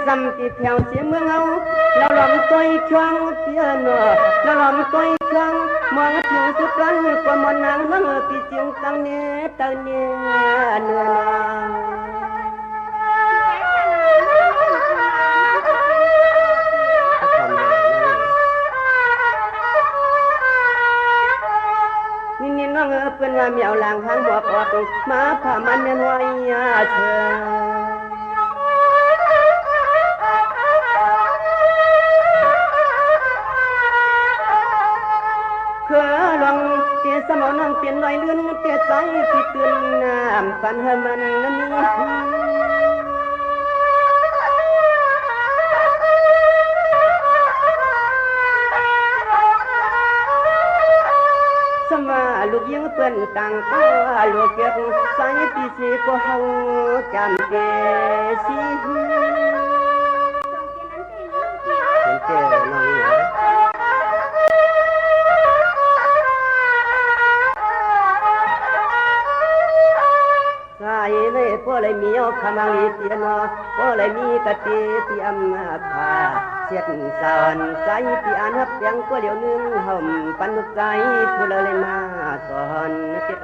dầm thì theo xế mương âu lao lòng tôi choang tiền lao lòng tôi choang mong thiếu sức lăn qua một nắng nắng thì chiều tăng nhé tăng nhé nửa nhìn nó ngỡ bên là mèo làng hang bọt bọt má phà man nhân hoài chờ khờ lòng tia sa màu nắng tiền loài lươn tia trái thì tươn làm phản hầm ăn sama lục dương tuần tàng có lục kiệt sai tí sĩ có hậu chạm kề si sai này có lạiมีเอาคำอะไรเตียนก็เลยมีกะติที่อำนาจพาเสียดสอนใจที่อ่านฮับเสียงก็เดี๋ยวนึงห่มปันนุใจผู้เลยมาสอนเจ้น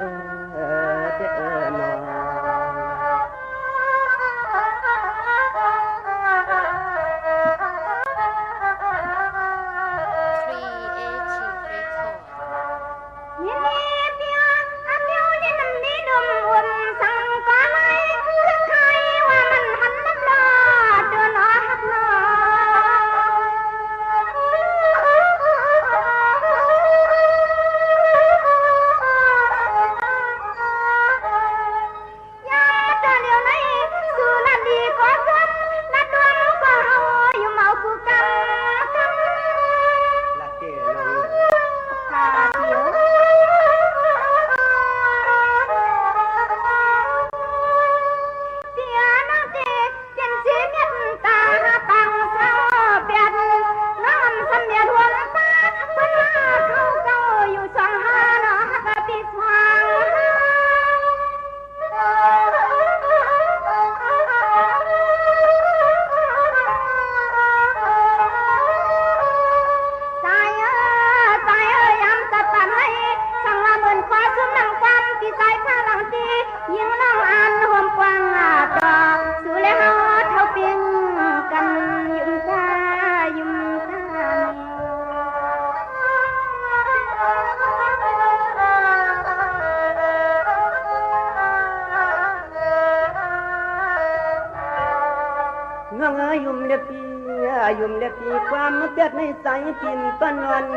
อยุ่มเล็บปีความเกิดในใจปิ่นต้นวัน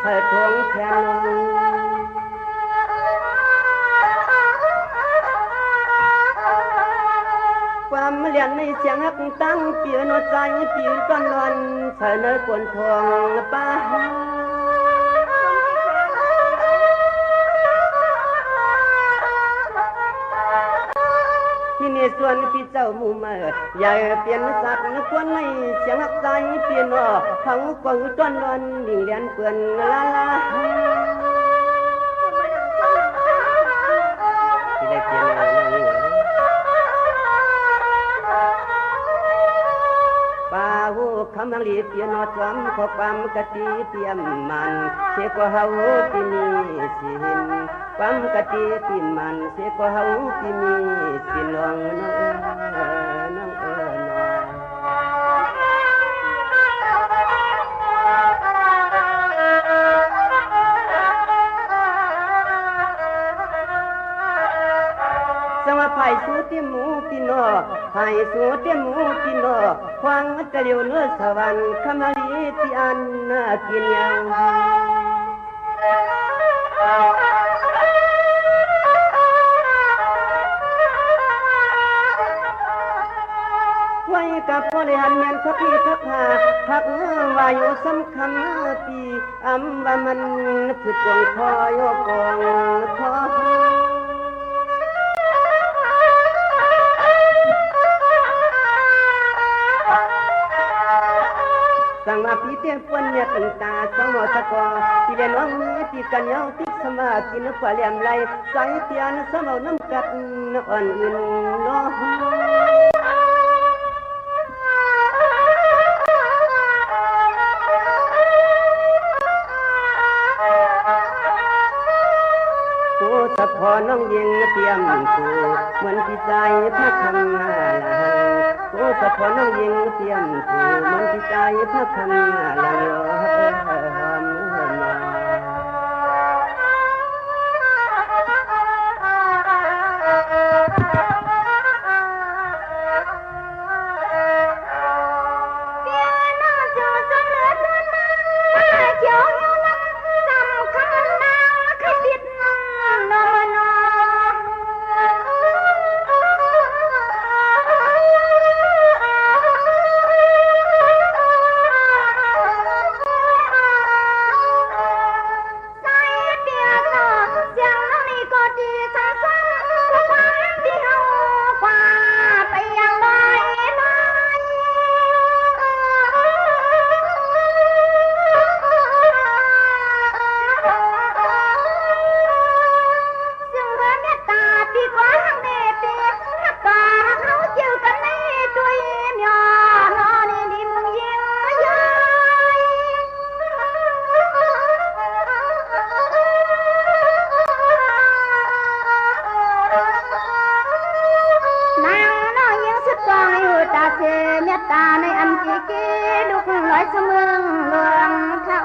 เสดทวงแทนความเลียนในเสียงหักตั้งเปียโนใจปีต้นวันเสดเนื้อกวนทวงป้าที่นี่ส่วนพี่เจ้ามูมาใหญ่เปลี่ยนสักควนในเสียงหักใจเปลี่ยนทั้งกวางต้นวันดิ่งเลียนเปื่อนลาลาที่ได้เปลี่ยนป่าหูคำลังลีเปลี่ยนจอมขอความกะติเตรียมมันเสียกว่าเฮาที่มีสินความกะติที่มันเสียกว่าเฮาที่มีสินลองน้องสมาไผ่สูติหมูปิโนไผ่สูติหมูปิโนควางตะเลียวเนื้อสวรรค์คำลีที่อันน่ากินยังไว้กับพ่อได้หันเมียนทักพี่ทักหาทักวายุสำคัญปีอำว่ามันผิดกวงคอยกองคอสังมาปีเตี้ยปนเนี่ยตึงตาสมอสกอที่เรียนน้องที่กันยาวติดสมากินฝ่าเหลี่ยมไหลสายเตียนสมอน้ำกัดอ่อนอื่นล้อ สะพอน้องยิงเตรียมกูเหมือนพี่ใจพระคำหน้าหลังโอ้สะพอน้องยิงเตรียมกูเหมือนพี่ใจพระคำหน้าหลังโตาในอันจีกีดุกลอยเสมืองหลวงเขา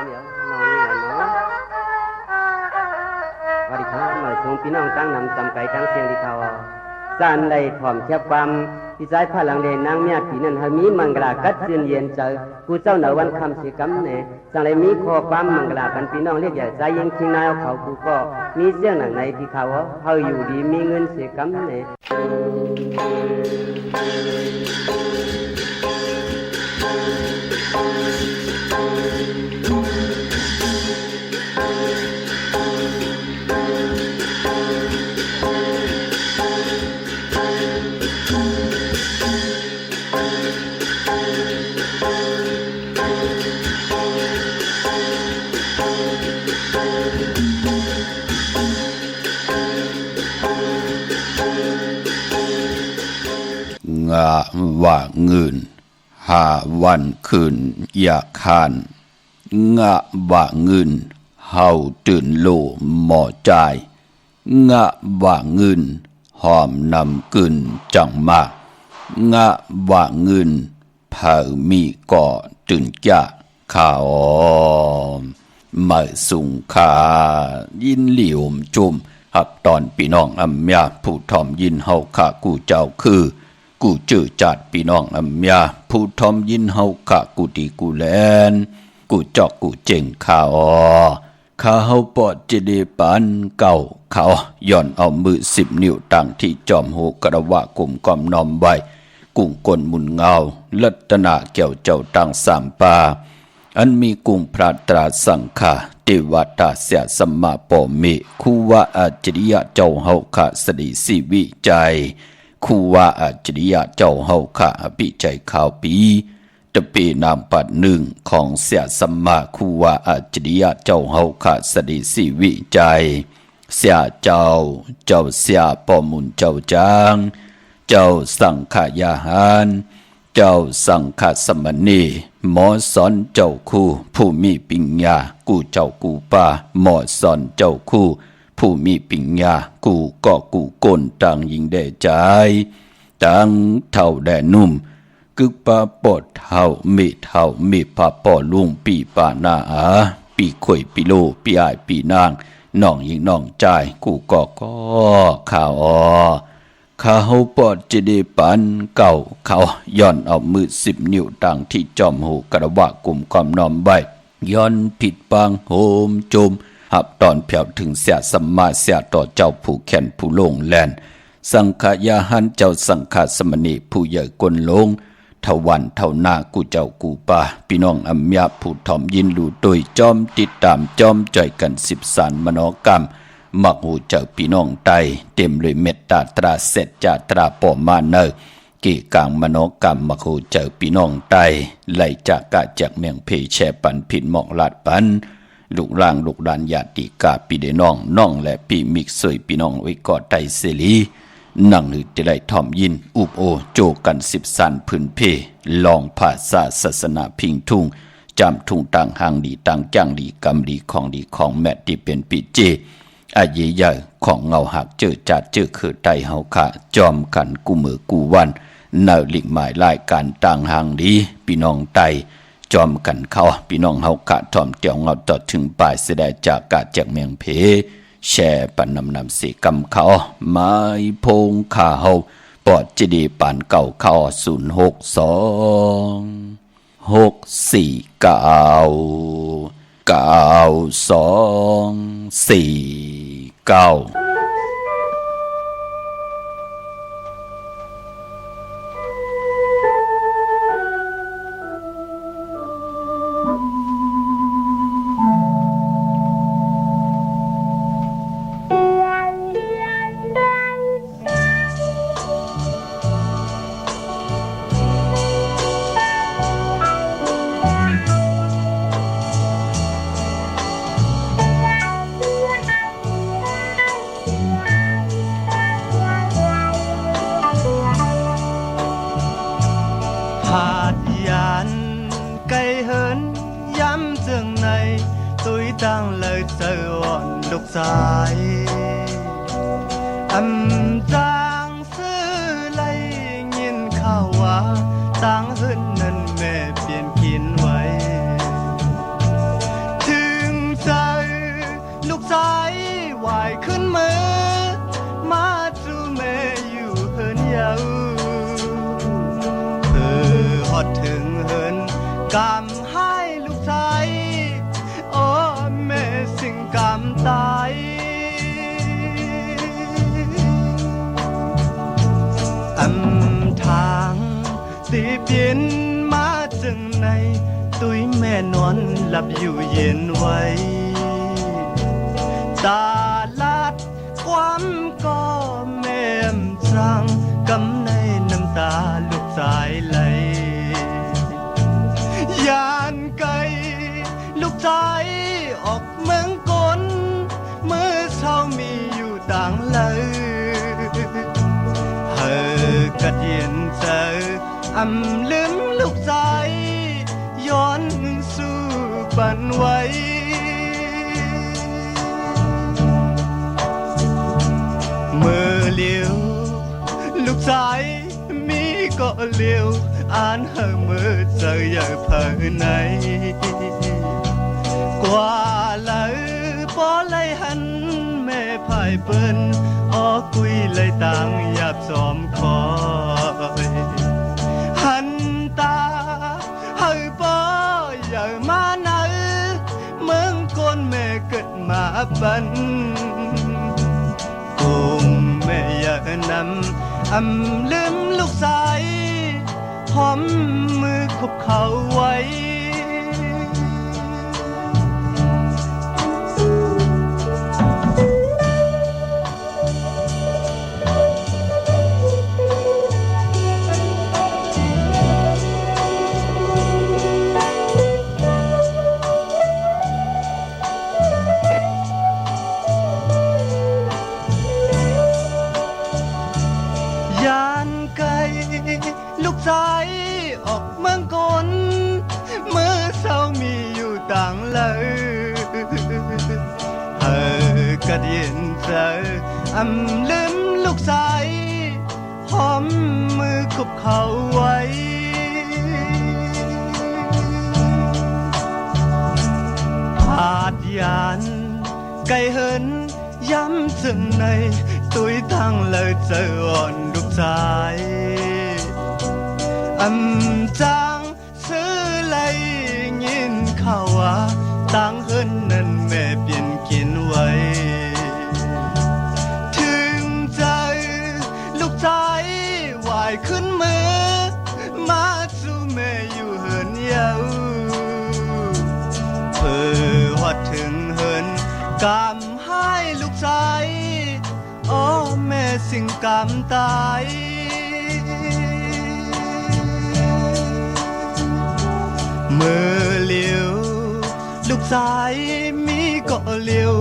เดี๋ยวน้องนี่แหละเนาะสวัสดีครับหน่อยส่งพี่น้องตั้งนำจำไก่ทั้งเสียงที่เขาสานได้ถ่อมเทียบความพี่สายผ้าหลังเดนนางเมียผีนั้นหามีมังกรากัดเสียนเย็นเจอกูเจ้าหน้าวันคำสีกำเนี่ยสั่งเลยมีข้อความมังกรากันพี่น้องเรียกใหญ่ใจยิงชิงนายเอาเขากูก็มีเสียงหนังในที่เขาเฮาอยู่ดีมีเงินเสียกำเนี่ยว่าเงินหาวันคืนอยากคานงะว่าเงินเฮาตื่นโลหมอใจงะว่าเงินหอมนำกึนจังมากงะว่าเงินเผามีก่อตื่นจ้าข่าวมาสุงขายินเหลี่ยมจุมหับตอนพี่น้องอำยาผู้ทอมยินเฮาข้ากูเจ้าคือกูเจอจัดพี่น้องอำยาผู้ทอมยินเฮาขะกูดีกูแลนกูจอกกูเจ๋งข่าวข้าเฮาปอดจะได้ปานเก่าเขาย่อนเอามือ10 นิ้วตั้งที่จอมหูกระวะกลุ่มกอมนอมไว้กุ้งกลมุนเงาลัตนาเกี่ยวเจ้าตั้ง3 ปาอันมีกุ้งพระตราสังฆาเทวตาเสียสัมมาปอมิคูวะอาจริยะเจ้าเฮาขะสดิสิวิจัยคูว่าอาจริยะเจ้าเฮาข้าปิใจข่าวปีตะเปนามปัดหนึ่งของเสียสัมมาคูว่าอาจริยะเจ้าเฮาข้าสดิสิวิจัยเสียเจ้าเสียปอมุนเจ้าจางเจ้าสังขยาหารเจ้าสังฆสมณีหมอสอนเจ้าคู่ผู้มีปัญญากูเจ้ากูป่าหมอสอนเจ้าคู่ผู้มีปัญญากูก็กูก้นต่างยิงได้ใจต่างเท่าแดนุ่มกึกปาปอดเท่ามีพาปอลุงปีป่านาปีข่อยปีโลปีอายปีนางน้องยิงน้องใจกูก็ข่าวข้าเฮาปอดจะได้ปันเก่าเขาย้อนเอามือ10 นิ้วต่างที่จอมหูกระวะกลุ่มความนอมใบย้อนผิดปางโหมโจมหับตอนเพียวถึงเสียสัมมาเสียต่อเจ้าผู้แขนผู้ลงแลนสังขยาหันเจ้าสังฆสมณีผู้ใหญ่กลลงเท่าวันเท่าหน้ากูเจ้ากูป่าพี่น้องอำยาผู้ถ่อมยินรู้โดยจอมติดตามจอมใจกัน10 สารมโนกรรมมักหูเจ้าพี่น้องไตเต็มเลยเมตตาตราเสร็จจาตราปอมาเนอกี่กลางมโนกรรมมักหูเจ้าพี่น้องไตไหลจากกะจากเมียงเพแชปันผิดหมอกลาดปันลูกร่างลูกดานญาติกาปีเดน้องและปีมิกสวยพี่น้องไว้กอดไตเสลีนั่งหือจะได้ถ่อมยินอุบโอโจกัน10 สันพื้นเพลองภาษาศาสนาพิงทุ่ง จำทุ่งต่างหางดีต่างจ้างดีกำดีของดีของแม่ที่เป็นปีเจอาเยใหญ่ของเงาหักเจอจัดเจอคือไตเฮาค่ะจอมกันกูมือกูวันเนาลิกหมายรายการต่างหางดีพี่น้องไตจอมกันเขาพี่น้องเฮากะถ่อมเตียวเงาต่อถึงปลายเสดจากกะจากเมียงเพแช่ปันนำสีกำเขาไม้พงขาเฮาปอดจีดีปานเก่าเข้า06246499249ตั้งเลยเจออ่อนลูกสายจางซื้อเลยยินข่าวว่าต่างหื้นนั้นแม่เปลี่ยนกินไว้ถึงใจลูกสายไหวขึ้นมือมาจูแม่อยู่เฮินเยาฮอดถึงเฮินกำให้ลูกชายโอ้แม่สิ่งกำตายทางตีเปลี่ยนมาจึงในตุ้ยแม่นอนหลับอยู่เย็นไว้ตาลัดความก็แม่จังกำในน้ำตาลูกสายไหลยานไกลลูกชายออกเมืองกลเมื่อเช้ามีอยู่ต่างเลยเฮอกระเดียนเจอลืมลูกชายย้อนสู่ปันไว้เมื่อเลี้ยวลูกชายมีก็เลี้ยวอ่านเฮอเมื่อเจออย่าเผลอไหนกว่าเลยพอเลยหันแม่พายเปิ้นออกุยเลยต่างหยาบสอมคอยหันตาเฮอปออย่ามาไหนเมืองก้นแม่เกิดมาปันกุมแม่อย่านำลืมลูกสายพร้อมมือคุบเขาไว้ยานไกลลูกชายออกเมืองกลเมื่อเช้ามีอยู่ต่างเลยเฮอกระเดียนเจอลืมลูกชายหอมมือคุบเขาไว้พาดยานไกลเหินย้ำถึงในตุ้ยตั้งเลยเจออ่อนลูกชายจางซื้อเลยยินข่าวว่าตั้งเหินนั้นแม่เปลี่ยนกินไว้ถึงใจลูกชายไหวขึ้นมือมาสู่แม่อยู่เหินเยาเพื่อฮอดถึงเหินกำให้ลูกชายโอ้แม่สิ่งกำตายเมื่อเลี้ยวลูกชายมีก็เลี้ยว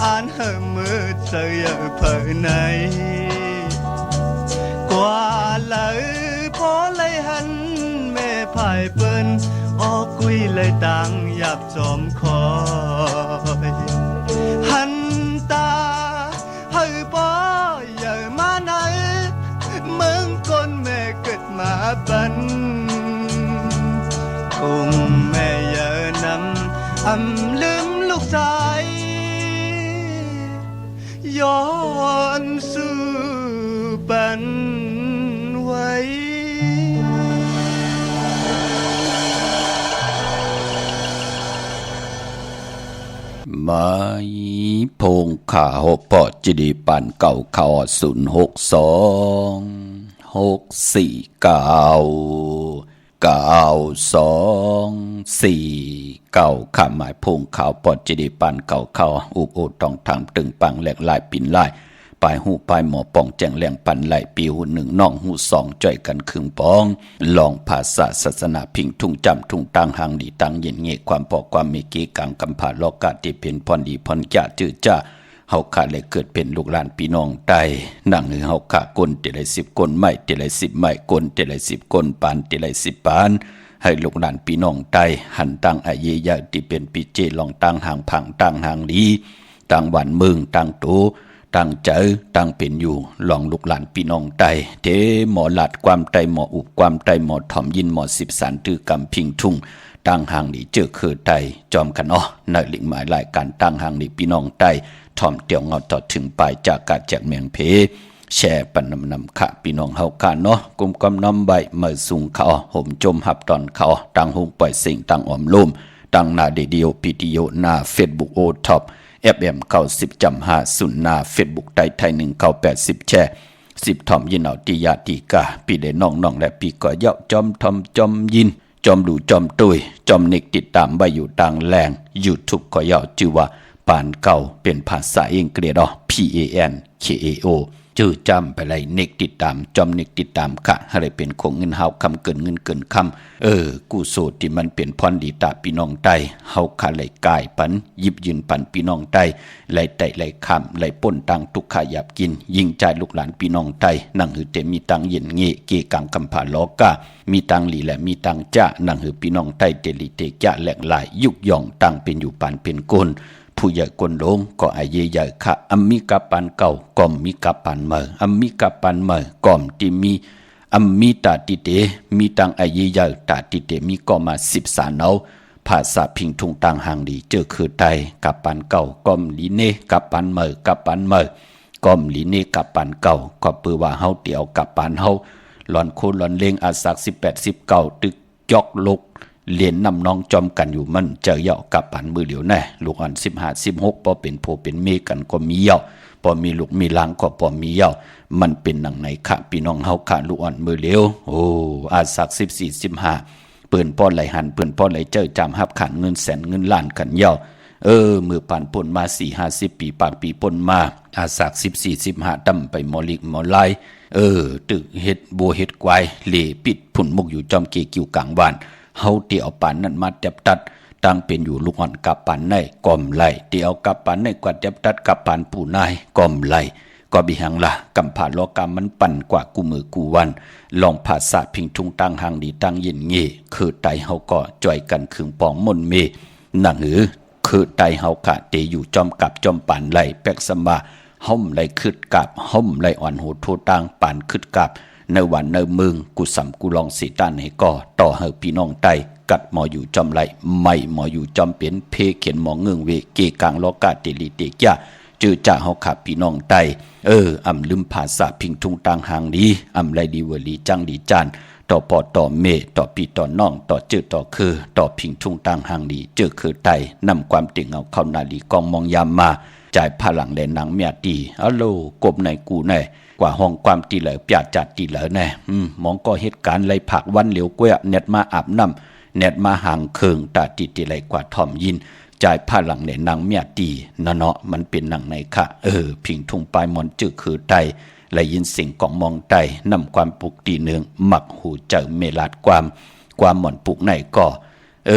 อ่านเฮอเมื่อเจออย่าเผลอไหนกว่าเลยพอเลยหันแม่พายเปิ้น ออกกุยเลยต่างหยับจอมคอยหันตาเฮ้ยปออย่ามาไหนเมืองก้นแม่เกิดมาบันกุมแม่อย่านำลืมลูกชายย้อนสู่ปันไว้ไม่พงข่าวปอจิดีปันเก่าข่าว062649224ข้าหมายพงข่าวปอจิดีปันเก่าข่าวอุกโอดต้องทำตึงปังแหลกลายปิ่นลายปลายหูปลายหมอป่องแจงแหลงปันไหลปีหูหนึ่งน้องหูสองจ่อยกันครึ่งปองลองภาษาศาสนาพิงทุ่งจำทุ่งตังหางดีตังเย็นเงะความปอกความมีกีกังกำผาโลกาที่เป็นพรดีพรจ่าจื้อจ้าเฮาขาเลยเกิดเป็นลูกหลานพี่น้องใต้นั่งหือเฮาขากลติเลย10กลไม่ติเลย10ไม่กลติเลย10กลปานติเลย10ปานให้ลูกหลานพี่น้องใต้หันตั้งอาเยยะที่เป็นปีเจลองตั้งหางพังตั้งหางดีตั้งหวันมึงตั้งโตตั้งเจอตั้งเป็นอยู่ลองลูกหลานพี่น้องใต้เทหมอหลัดความใต้หมออุบความใต้หมอถ่อมยินหมอ10สารตือกำพิงทุ่งตั้งหางดีเจอคือใต้จอมกันในลิงหมายรายการตั้งหางดีพี่น้องใต้ถ่อมเตียวเงาต่อถึงปลายจากกาแจกเมียงเพแช่ปันนำขะพี่น้องเฮากันกุมกำน้ำใบเมื่อสูงเขาห่มจมหับตอนเขาตั้งหงปล่อยสิ่งตั้งออมลุ่มตั้งนาเดียวปีดีโอหน้าเฟซบุ๊กโอท็อปFM 90.5หน้าเฟซบุ๊กไทย1980แช่10ถ่อมยินเอาติยาติกาปีได้น้องๆและปีก็เยาะจอมทอมจอมยินจอมดูจอมตุยจอมนิกติดตามไว้อยู่ต่างแรง YouTube ก็เยาะชื่อว่าปานเก่าเป็นภาษาอังกฤษPANKAO จื้อจำไปเลยเนกติดตามจอมเนกติดตามค่ะอะไรเป็นของเงินเฮาคำเกินเงินเกินคำกูโสดที่มันเป็นพรดีตาพี่น้องใต้เฮาขาเลยกายปันยิบยืนปันพี่น้องใต้ไหลไต่ไหลคำไหลป่นตังทุกขยับกินยิงใจลูกหลานพี่น้องใต้นั่งหือเตมีตังเย็นเงเกกังกำผาล้อกามีตังหลีและมีตังจ้านั่งหือพี่น้องใต้เตลิเตจ้าแหลกหลายยุกย่องตังเป็นอยู่ปันเป็นกลผู้ใหญ่กวนหลงก็อาเยใหญ่ค่ะอัมมิกาปันเก่าก่อมมิกาปันเมออัมมิกาปันเมอก่อมที่มีอัมมิตาติเตมีตังอาเยใหญ่ตาติเตมีก็มา10สานเอาภาษาพิงทุงตังหางดีเจอคือไตกับปันเก่าก่อมลีเนกับปันเมอกับปันเมอก่อมลีเนกับปันเก่าก็เปือว่าเฮาเตียวกับปันเฮาหลอนโคหลอนเลงอาสัก18-19ตึกยอกลกเรียนนำน้องจอมกันอยู่มันเจอเหยาะกับปันมือเหลียวแน่ลูกอัน15-16พอเป็นโพเป็นเมกันก็มีเหยาะพอมีลูกมีหลางก็พอมีเหยาะมันเป็นหนังในค่ะพี่น้องเฮาค่ะลูกอันมือเหลียวอาสัก14-15เปื่นป้อนไหลหันเปื่นป้อนไหลเจอจำหับขันเงินแสนเงินล้านกันเหยาะมือผ่านป่นมา4-50ปีปากปีป่นมาอาสัก14-15ดำไปหมอลิกหมอไลตึกเฮ็ดบัวเฮ็ดควายเหล่ปิดผุ่นมุกอยู่จอมเกกิวกลางบ้านเฮาเตียวปันนั้นมาจับตัดตั้งเป็นอยู่ลูกอ่อนกับปันในก่อมไหลเตียวกับปันในกว่าจับตัดกับปันผู้นายก่อมไหลก็บิหังละกำผ่าโลกามันปั่นกว่ากูมือกูวันลองภาษาพิงทุงตั้งหางดีตั้งยินเงคือไตเฮาก็จ่อยกันขึงปองมนเมหนังหือคือไตเฮาค่ะเตอยู่จอมกับจอมปันไหลแปกสมาห่มไหลคึดกับห่มไหลอ่อนหูทูตังปันคึดกับในวันในเมืองกูสำกูลองสีตันให้ก่อต่อให้พี่น้องไตกัดหมออยู่จอมไหลไม่หมออยู่จอมเป็นเพเขียนหมอเงืองเวเกกังโลกาเตลิเตจ้าจื้อจ่าเฮาขับพี่น้องไตอำลืมภาษาพิงทุงตังหางดีอำไรดีเวลีจังดีจานต่อปอต่อเมต่อปีต่อน้องต่อจื้อต่อคือต่อพิงทุงตังหางดีเจอคือไตนำความติ่งเอาเข้านาลีกองมองยามมาจ่ายพลังแลนางเมียตีอะโลกบในกูในกว่าห้องความตีเหลอปยาจัดตีเหลอแน่มองก็เหตุการณ์ไรผักวันเหลียวกล้วยเน็ตมาอาบน้ำเน็ตมาห่างเคิงตาตีตีไหลกว่าทอมยินจ่ายพลังแลนางเมียตีเนาะมันเป็นหนังในค่ะพิงทุ่งปลายมอนจื้อคือไตและยินเสียงของมองไตนำความปลุกตีเนืองหมักหูเจอเมลาดความหม่อนปลุกในก็เ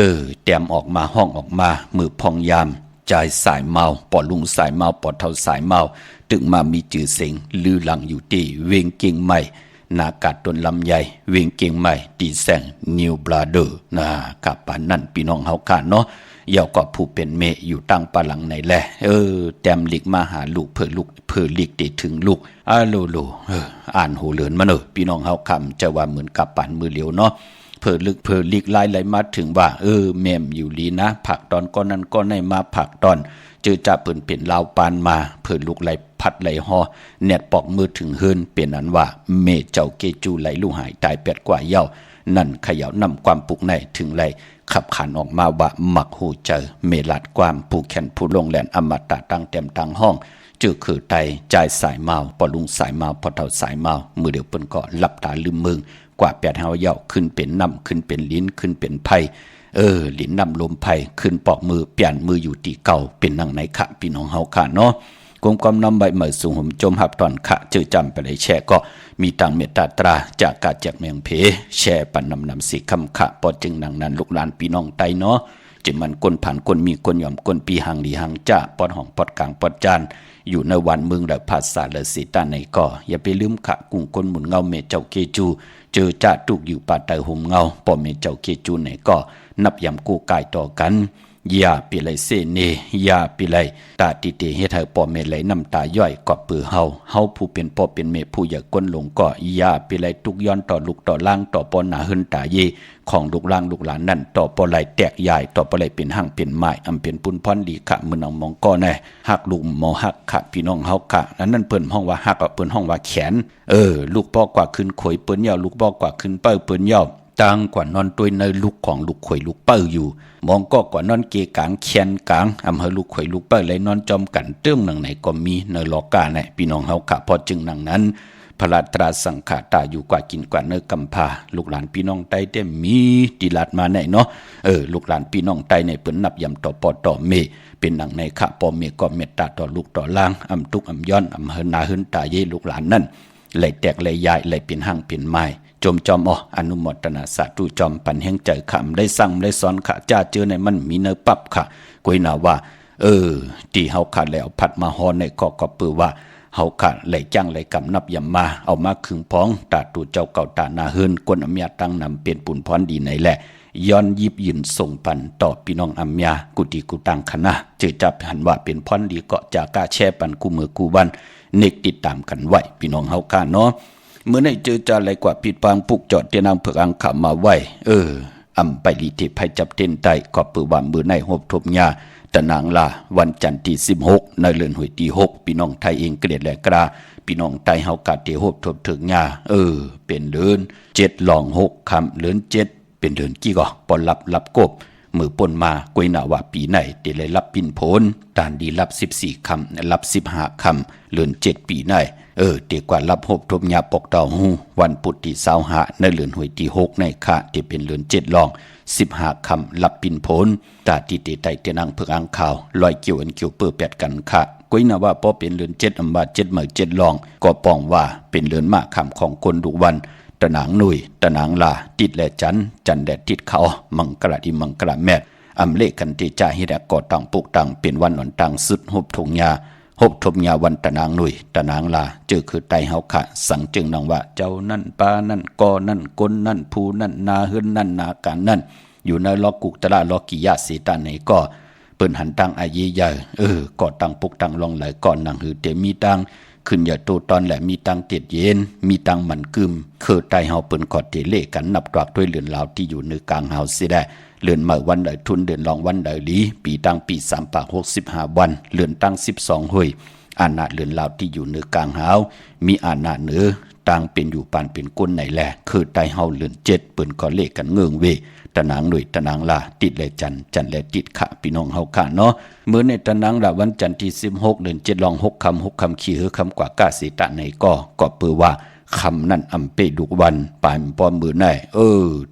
ตรียมออกมาห้องออกมามือพองยามใจสายเมาปอลุงสายเมาปอเท่าสายเมาตึงมามีจื่อเสียงลือหลังอยู่ที่เวงเก่งใหม่ นากาดต้นลำใหญ่เวียงเก่งใหม่ตีแสงนิวบราเดอร์กับปานนั่นพี่น้องเฮาค่ะเนาะเยาก็ผู้เป็นเมอยู่ตั้งปะหลังในแลแต้มหลีกมาหาลูกเพื่อหลีกได้ถึงลูกโลอ่านโหเลินมาเนอะพี่น้องเฮาคำจะว่าเหมือนกับปานมือเหลียวเนาะเพื่อหลีกลายไหลมาถึงว่าแม่มอยู่ลีนะผักตอนก้อนนั้นก้อนในมาผักตอนเจอจะเปิ่นเป็นลาวปานมาเพื่อลูกไหลพัดไหลหอแนดปอกมือถึงเฮินเป็นนั้นว่าเมเจ้าเกจูไหลลูกหายตายแปดกว่าเย้านั่นเขย่านำความปลุกในถึงไหลขับขันออกมาว่าหมักหูเจอเมลัดความผู้แขนผู้ลงแหลนอมตะตั้งเต็มตั้งห้องเจอคือไตใจสายเมาปอลุงสายเมาพอเท่าสายเมามือเดียวเปิ้นก็หลับตาลืมมึงกว่าแปดเฮาเย่าขึ้นเป็นน้ำขึ้นเป็นลิ้นขึ้นเป็นไผ่ลิ้นน้ำลมไผ่ขึ้นปอกมือเปลี่ยนมืออยู่ตีเก่าเป็นนั่งไหนขะพี่น้องเฮาค่ะเนาะกรมความนำใบเหมยสูงห่มจมหับตอนขะเจอจำไปเลยแช่ก็มีตังเมตตาตราจากกาจากเมียงเพแช่ปันนำสีคำขะปอจึงนังนั้นลูกหลานพี่น้องไตเนาะจึงมันก้นผ่านก้นมีก้นยอมก้นปีหังดีหังจ้าปอดห้องปอดกลางปอดจานอยู่ในวันเมืองและภาษาและสีตาในก่ออย่าไปลืมขะกุ้งก้นหมุนเงาเมเจ้าเกจูเจอจ่าตุกอยู่ป่าเตอห่มเงาปอเมเจ้าเกจูไหนก็นับยำกู้กายต่อกันอย่าไปเลยเสเนอย่าไปเลยตาติเตเฮ็ดให้ปอเมไหลน้ำตาย่อยกอปือเฮาผู้เป็นปอเป็นเมผู้อย่าก้นลงก็อย่าไปเลยทุกย้อนต่อลูกต่อล่างต่อปอหนาหึนตาเยของลูกล่างลูกหลานนั่นต่อปอไหลแตกใหญ่ต่อปอไหลเป็นหั่งเป็นไม้อำเป็นปุนพรดีขะมือนองมองก็แน่หักลูกหมอหักขะพี่น้องเฮาขะนั่นเปิ้นห้องว่าหักเปิ้นห้องว่าแขนลูกปอกว่าขึ้นขวยเปิ้นยาวลูกปอกว่าขึ้นเปิ้นยาวต่างกว่านอนตัวในลูกของลูกข่อยลูกเป้าอยู่มองก็กว่านอนเกกางแขนกางอำเภอลูกข่อยลูกเป้าเลยนอนจอมกันเตื้องหนังไหนก็มีในลอกาเนี่ยพี่น้องเฮาขะพอจึงหนังนั้นพระตราสังฆาตาอยู่กว่ากินกว่าเนื้อกำพาลูกหลานพี่น้องไตเต็มมีติลาดมาไหนเนาะลูกหลานพี่น้องไตในเปิ้นนับยำต่อปอต่อเมเป็นหนังในขะปอเมก็เมตตาต่อลูกต่อล่างอำทุกอำย้อนอำเฮนาหึนตาเยลูกหลานนั่นไหลแตกไหลยายไหลเป็นหั่งเป็นไม้จมจอมอนุโมทนาสาธุจอมปันแห่งใจขำได้สั่งได้สอนขะจ้าเจอในมันมีเนื้อปับค่ะกุยนาว่าที่เฮาขาดแล้วผัดมาฮอนในก็ปือว่าเฮาขาดไหลจ้างไหลกำนับยำมาเอามาขึงพ้องตาตูเจ้าเก่าตานาเฮินกวนอเมียตั้งนำเป็นปุ่นพรดีในแหละย้อนยิบยืนส่งปันต่อพี่น้องอเมียกุฏิกุตังคณะเจอจับหันว่าเป็นพรดีเกาะจากกาแช่ปันกูมือกูวันเนกติดตามกันไว้พี่น้องเฮาค่ะเนาะเมื่อในเจอจาอะไรกว่าผิดปางปุกจอดเตียนางเผือกอังขามาไว้อำไปลีเทภัยจับเต้นไตก็ปือว่ามือในหบทบยาตะนางลาวันจันทร์ที่16ในเดือนหวยที่6พี่น้องไทยเองเกลียดแหลกราพี่น้องไทยเฮากาเตหบทบถึงยาเป็นเดือน7ลอง6คำเดือน7เป็นเดือนกี่ก็ปอรับกบมือป่นมากุยนาว่าปีไหนเตเลยรับปินโพนตานดีรับ14คำรับ15คำเดือน7ปีไหนเดีกว่ารับหบทบยาปกเต่าหูวันปุตติสาวหาในเดือนหวยที่6ในค่ะที่เป็นเดือน7ลอง15คำรับปินโพนตาติเตไตเตนังเพิกอังข่าวลอยเกี่ยวอันเกี่ยวเปื้อแปดกันค่ะกุยนาว่าพอเป็นเดือน7อำบา7มื้อ7ลองก็ป้องว่าเป็นเดือนมากคำของคนทุกวันตะนางหนุ่ยตะนางลาติดและจันแดดติดเขามังกระดิมังกระแมดอำเลกันติจ่าฮิดะก่อตังปุกตังเป็นวันหนตังสุดหบทงยาหบทบยาวันตะนางหนุ่ยตะนางลาเจอคือไตเฮาขะสังจึงนางว่าเจ้านั่นปานั่นกอนั่นกนนั่นภูนั่นนาเฮือนนั่นนาการนั่นอยู่ในลอกุกตะละลอกิยาสีตาไหนก็เปิ้นหันตังอายีใหญ่ก่อตังปุกตังลองไหลก่อนนางหือเตมีตังขึ้นอย่าโตตอนแหละมีตังเตียดเย็นมีตังมันกึมคือไตเฮาเปิ้นขอเตเลกันนับตรากด้วยเรือนลาวที่อยู่ในกลางเฮาสิได้เลือนเมื่อวันใดทุนเดือนรองวันใดลีปีตังปี3ปาก65วันเลือนตั้ง12ห้วยอาณาเลือนลาวที่อยู่เหนือกลางหาวมีอาณาเหนือต่างเป็นอยู่ปานเป็นก้นไหนแลคือไตเฮาเลือน7เปิ้นก็เลขกันเงืองเวตะนางหนุ่ยตะนางลาติดและจันและติดขะพี่น้องเฮาค่ะเนาะเมื่อในตะนางลาวันจันทร์ที่16เดือน7ลอง6คำขี้คำกว่ากาสิตะไหนก็เปือว่าคำนั่นอำเปดุกวันปานปอมมือไหน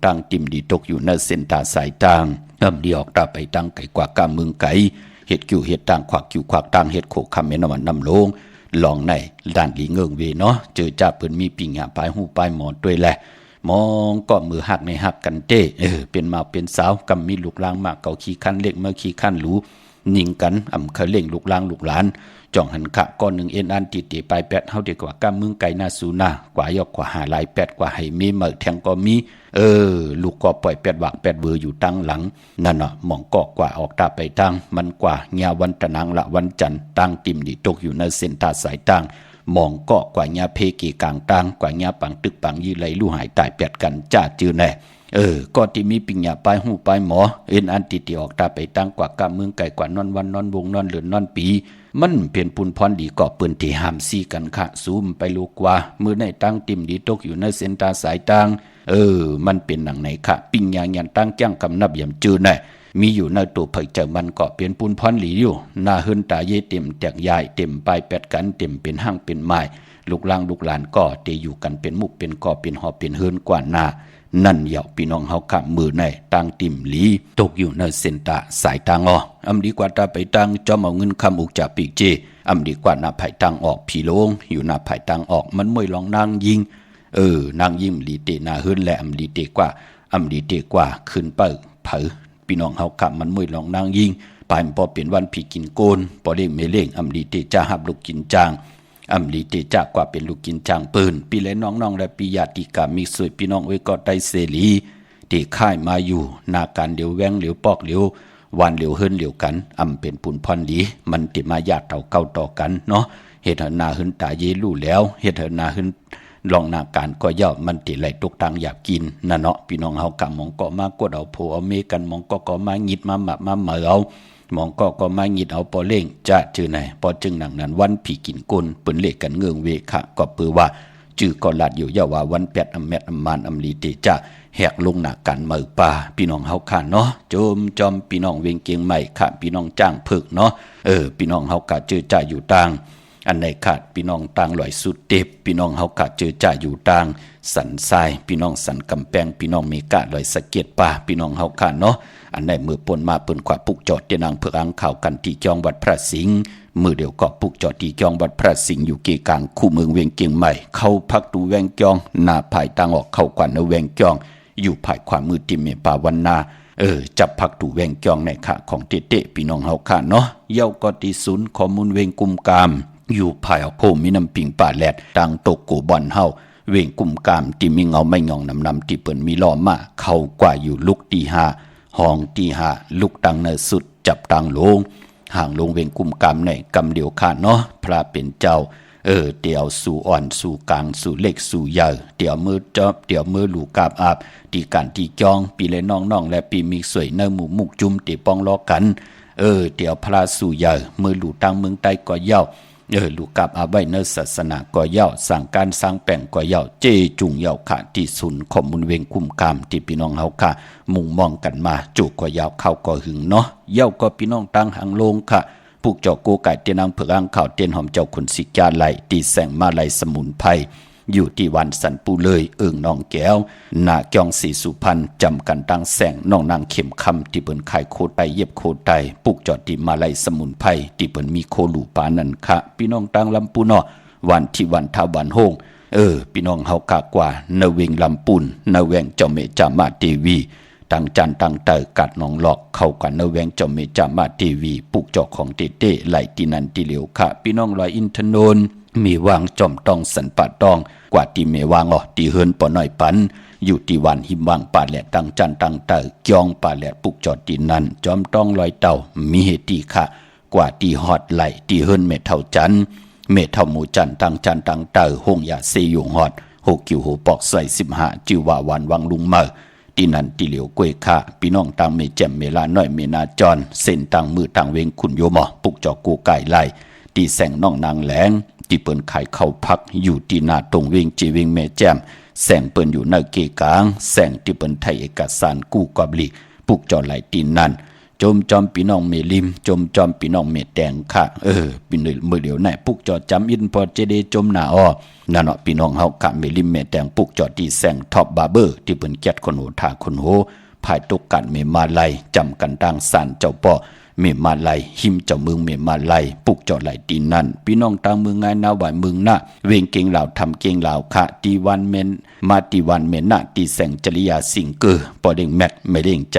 ตั้งติ่มดีตกอยู่ในเส้นตาสายต่างดีออกตาไปตั้งไก่กว่ากาเมืองไก่เห็ดกิ่วเห็ดต่างขวักกิ่วขวักต่างเห็ดโขกคำเมนวันนำลงลองในด้านหลีเงิงเวเนาะเจอจ่าเปิ้นมีปิ่งหาปลายหูปลายหมอนด้วยแหละมองก็มือหักในหักกันเต้เป็นมาเป็นสาวกำมีลูกลางมากเก่าขี้ขั้นเล็กเมื่อขี้ขั้นรู้ นิ่งกันเคยเล่งลูกหลานจ่องหันขะก้อนหนึ่งเอ็นอันติเตไปแปดเฮาดีกว่ากำมึงไก่หน้าสูนากว่ายอกกว่าหาลายแปดกว่าให้มีเหมือแทงก็มีลูกก็ปล่อยแปดวักแปดเวออยู่ตั้งหลังนั่นน่ะหม่องก็กว่าออกตาไปตั้งมันกว่าญาวันตะนางละวันจันทร์ตั้งติมดิตกอยู่ในเส้นตาสายตั้งมองก็กว่าญาเพกีกลางตั้งกว่าญาปังตึกปังยืไหลลู่หายตายแปดกันจ้าจื้อแน่ก็ที่มีปิญญาปลายหูปลายหมอเอ็นอันติออกตาไปตั้งกว่ากำเมืองไก่กว่านอนวันนอนวงนอนเหลือนนอนปีมันเปลี่ยนปุนพรดีก็เปิ้นที่ห้ามซี่กันค่ะซูมไปลูกกว่ามือในตั้งติมดีตกอยู่ในเส้นตาสายตั้งมันเป็นหนังไหนค่ะปิญญายันตั้งจ้างกำนับยำจื้อแน่มีอยู่ในตัวเผยเจอมันก็เปลี่ยนปุนพรหลีอยู่หน้าหึนตาเย่เต็มแตกยายเต็มปลายแปดกันเต็มเป็นห้างเป็นไม้ลูกหลานก็เตอยู่กันเป็นมุกเป็นก่อเป็นหอเป็นเฮินกว่าหน้านั่นเหยาพี่น้องเฮาขับมือในตั้งติ่มหลีตกอยู่ในเส้นตาสายตางดีกว่าตาไปตั้งจอมเอาเงินคำอุกจากปีกเจดีกว่าหน้าไผ่ตั้งออกผีโลงอยู่หน้าไผ่ตั้งออกมันมวยลองนางยิงนางยิงลีเตหน้าเฮินและลีเตกว่าขึ้นเปิกเผอพี่น้องเฮาขับมันมวยลองนางยิงปลายพอเป็นวันผีกินโกนพอเล่งเมเล่งลีเตจะหับลูกกินจางลีเตจากกว่าเป็นลูกกินจางปืนปีและน้องและปีญาติกามีสวยพี่น้องไว้ก็ได้เสรีที่ค่ายมาอยู่นาการเดียวแวงเหลียวปอกเหลียววันเหลียวเฮิรนเหลียวกันเป็นปุนพรดีมันติมาญาติเต่าเก่าต่อกันเนาะเฮ็ดนาหึนตาเยลู่แล้วเฮ็ดนาหึนลองนาการก็ย่อมันติไหลตกตังอยากกินนั่นเนาะพี่น้องเฮากำมองก็มากดเอาโพเอาเมกันมองก็มางิดมาหมักมาเหมเอามองก็มางิดเอาปอเล่งจะจื้อไหนปอจึงหนังนั้นวันผีกินกลเปิ้นเลขกันเงืองเวคะก็เปือว่าจื้อก็ลัดอยู่ย่าว่าวันแปดอำแมดอำมานอำลีเตจะแหกลงหน้ากันมือป่าพี่น้องเฮาค่ะเนาะโจมจอมพี่น้องเวงเกียงใหม่ค่ะพี่น้องจ้างผึกเนาะพี่น้องเฮากะจื้อจ่าอยู่ต่างอันไหนขาดพี่น้องต่างลอยสุดเต็บพี่น้องเฮากะจื้อจ่าอยู่ต่างสันทรายพี่น้องสันกำแพงพี่น้องเมกะลอยสะเก็ดป่าพี่น้องเฮาค่ะเนาะอันไหนมือปนมาเปิ้นขวาปุกจอดเตนางเพื่ออังข่าวกันที่จองวัดพระสิงห์มือเดียวก็ปุกจอดที่จองวัดพระสิงห์อยู่เกกลางคู่เมืองเวียงเกียงใหม่เข้าพักดูแวงจองหน้าภายต่างออกเข้ากว่าในแวงจองอยู่ภายขวามือติเมปาวันนาจับพักดูแวงจองในขาของเตพี่น้องเฮาค่ะเนาะเย้าก็ที่ศูนย์ข้อมูลเวงกุมกามอยู่ภายโพมีน้ำปิงป่าแลดต่างตกกูบอนเฮาเวงกุมกามที่มีเงาไม่งองนำที่เปิ้นมีล้อมาเข้ากว่าอยู่ลุกตีห้าห้องตีห้าลุกตังเนสุดจับตังลงห่างลงเวงกุมกามในกำเดียวค่ะเนาะพระเป็นเจ้าเตี่ยวสู่อ่อนสู่กลางสู่เล็กสู่ใหญ่เตี่ยวมือจอบเตี่ยวมือหลูกาบอาบตีกันตีจองปีเลยน้องและปีมีสวยเนื้อหมูมุกจุ่มตีปองล้อกันเตี่ยวพระสู่ใหญ่มือหลูตังเมืองใต้ก็เย้าลูกกับอาไว้เนศาสนาก็เย้าสั่งการสร้างแป่งก็เย้าเจจุงเย้าค่ะที่ศูนย์ข้อมูลเวงคุมกามที่พี่น้องเฮาค่ะมุ่งมองกันมาจุกก็เย้าเข้าก็หึงเนาะเย้าก็พี่น้องตั้งหางลงค่ะพวกเจ้าโกไก่เตนางเผือกอ่างข่าวเตนหอมเจ้าขุนสิกาไหลตีแสงมาไหลสมุนไพรอยู่ที่วันสันปูเลยน้องแก้วนาจองสีสุพรรณจำกันตั้งแสงน้องนางเข็มคำที่เปิ้นขายโคไตเย็บโคไตปุกจอดที่มาไหลสมุนไพรที่เปิ้นมีโคหลูปานั่นค่ะพี่น้องตั้งลำปูนอวันที่วันทาวันโฮงพี่น้องเฮากากว่าเนเวงลำปุนเนแวงเจ้าเมจามาเทวีตั้งจันตั้งเตอกัดน้องหลอกเข้ากันเนแวงเจ้าเมจามาเทวีปุกจอกของเต้ไหลที่นันที่เหลียวค่ะพี่น้องลอยอินทนนท์มีวางจอมตองสันปะตองกว่าที่เมวางที่เฮินปอน้อยปันอยู่ที่วันหิมวางป่าแหลตั้งจันตั้งเตอจองป่าแหลปุกจอดที่นันจอมต้องลอยเต่ามีเหตุค่ะกว่าที่ฮอดไหลที่เฮินเมเท่าจันเมเท่าหมูจันตั้งจันตั้งเตอหงยาเซยงฮอดหกคิวโหปอกใส่15จิวาวันวังลุงเมอที่นันที่เหลียวกวยค่ะพี่น้องตังเมแจ่มเมลาน้อยเมนาจรเส้นตังมือตังเวงขุนโยมปุกจอกูไก่ไหลที่แสงน้องนางแหลงที่เปิ้นขายเข้าพักอยู่ที่หน้าตรงเวงจีเวงแม่แจ่มแสงเปิ้นอยู่ในเกกลางแสงที่เปิ้นไทยเอกสารกู้กอบลีปุกจอไหลตีนนั่นจมจอมพี่น้องเมลิมจมจอมพี่น้องเมแดงค่ะปีนึมือเดียวไหนปุกจอจำอินพอเจเดจมหน้าอ้อนั่นเนาะพี่น้องเฮาค่ะเมลิมเมแดงปุกจอที่แสงท็อปบาร์เบอร์ที่เปิ้นแก๊ดคนโหท่าคนโหภายตกกันเมมาไลจำกันดังสานเจ้าป่อ เมมาไลหิมเจ้าเมืองเมมาไลปุกจอดไหลตีนั่นพี่น้องต่างเมืองไงนาหวายเมืองน่ะเวงเก่งเหล่าทำเก่งเหล่าค่ะตีวันเมนมาตีวันเมนน่ะตีแสงจริยาสิงเกอปอเด้งแมทไม่เด้งใจ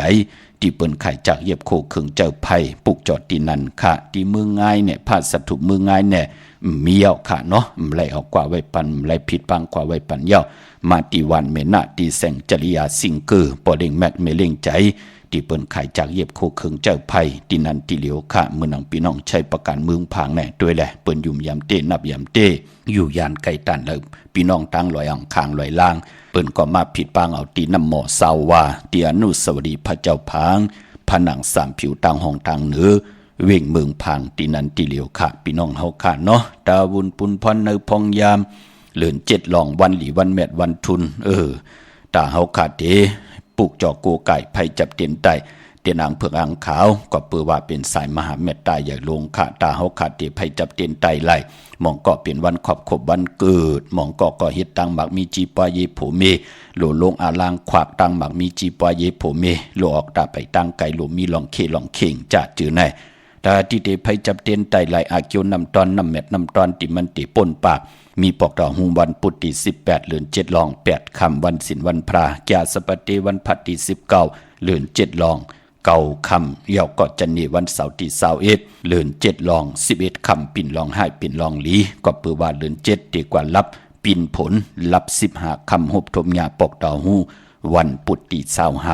ที่เปิ้นไข่จากเหยียบโคเคืองเจ้าไผ่ปุกจอดตีนั่นค่ะที่เมืองไงเนี่ยพาสัตว์ถูกเมืองไงเนี่ยมีเยาค่ะเนาะไหลเอากว่าไว้ปันไหลผิดปังกว่าไว้ปันเยามาตีวันเมน่ะตีแสงจริยาสิงเกอปอเด้งแมทไม่เล่งใจที่เปิ้นไข่จากเหยียบโคเคืองเจ้าไผ่ตีนันตีเหลียวค่ะเมื่อนังพี่น้องใช้ประกันเมืองผางแน่ด้วยแหละเปิ้นยุ่มยามเต้นับยามเต้อยู่ยานไก่ตันแล้วพี่น้องตั้งลอยอ่างคางลอยล่างเปิ้นก็มาผิดปางเอาตีน้ำหมอเศร้าว่าตีอนุสาวรีย์พระเจ้าผางผนังสามผิวต่างห้องต่างเหนือเว่งเมืองผางตีนันตีเหลียวค่ะพี่น้องเฮาค่ะเนาะตาวุนปุนพรในพองยามเลื่อน7หลองวันหลีวันแมดวันทุนตาเฮาค่ะเดปลูกจอโกไก่ไผจับเตียนไตเตียนอ่างเผือกอ่างขาวก็เปือว่าเป็นสายมหาเมตตาใหญ่ลงค่ะตาเฮาขาดเดไผจับเตียนไตไหลมองก็เป็นวันขอบขบวันเกิดมองก็เฮ็ดตังหมักมีจีปาเยโผเมโลลงอาลางขวากตังหมักมีจีปาเยโผเมโลออกตาไปตังไก่โลมีลองเคลองเข่งจะจือไหนตาที่เดไผจับเตียนไตไหลอาเกียวนำตอนนำเม็ดนำตอนติมันติป่นปากมีปอกดอกหูวันปุตติ18เดือน7ลอง8ค่ำวันศีลวันพระแก่สปฏิวันพัตติ19เดือน7ลองเก่าคำเยาวก็จันนีวันเสาร์ที่21เดือน7ลอง11ค่ำปิ่นลองให้ปิ่นลองหลีก็เปือว่าเดือน7ดีกว่ารับปิ่นผลรับ15ค่ำหบทมยาปอกดอกหูวันปุตติ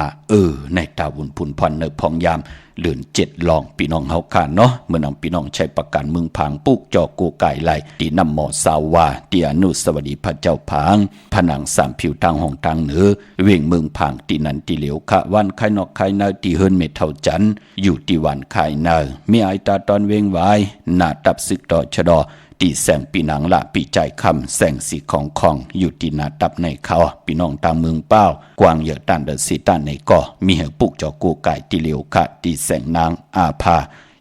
25ในตาวุนพุนพรเนพองยามเดือน7ลองพี่น้องเฮาค่ะเนาะเมื่อนำพี่น้องใช้ประกันเมืองผางปุกจอโกไก่ไหลตีน้ำหมอสาวว่าตีอนุสาวรีย์พระเจ้าผางผนังสามผิวทางห้องทางเหนือเว่งเมืองผางตีนันตีเหลียวค่ะวันไข่นอกไข่นาตีเฮินเมเท่าจันอยู่ตีวันไข่นามีไอตาตอนเวงไว้หน้าตับซึกต่อชะดอตีแสงปีหนังละปีใจคำแสงสีของอยู่ตีนาตับในเขาพี่น้องตามเมืองเป้ากวางเหยอะตันเดสีตันในก่อมีเหวปุกจอกูไก่ตีเหลียวค่ะตีแสงนางอาภา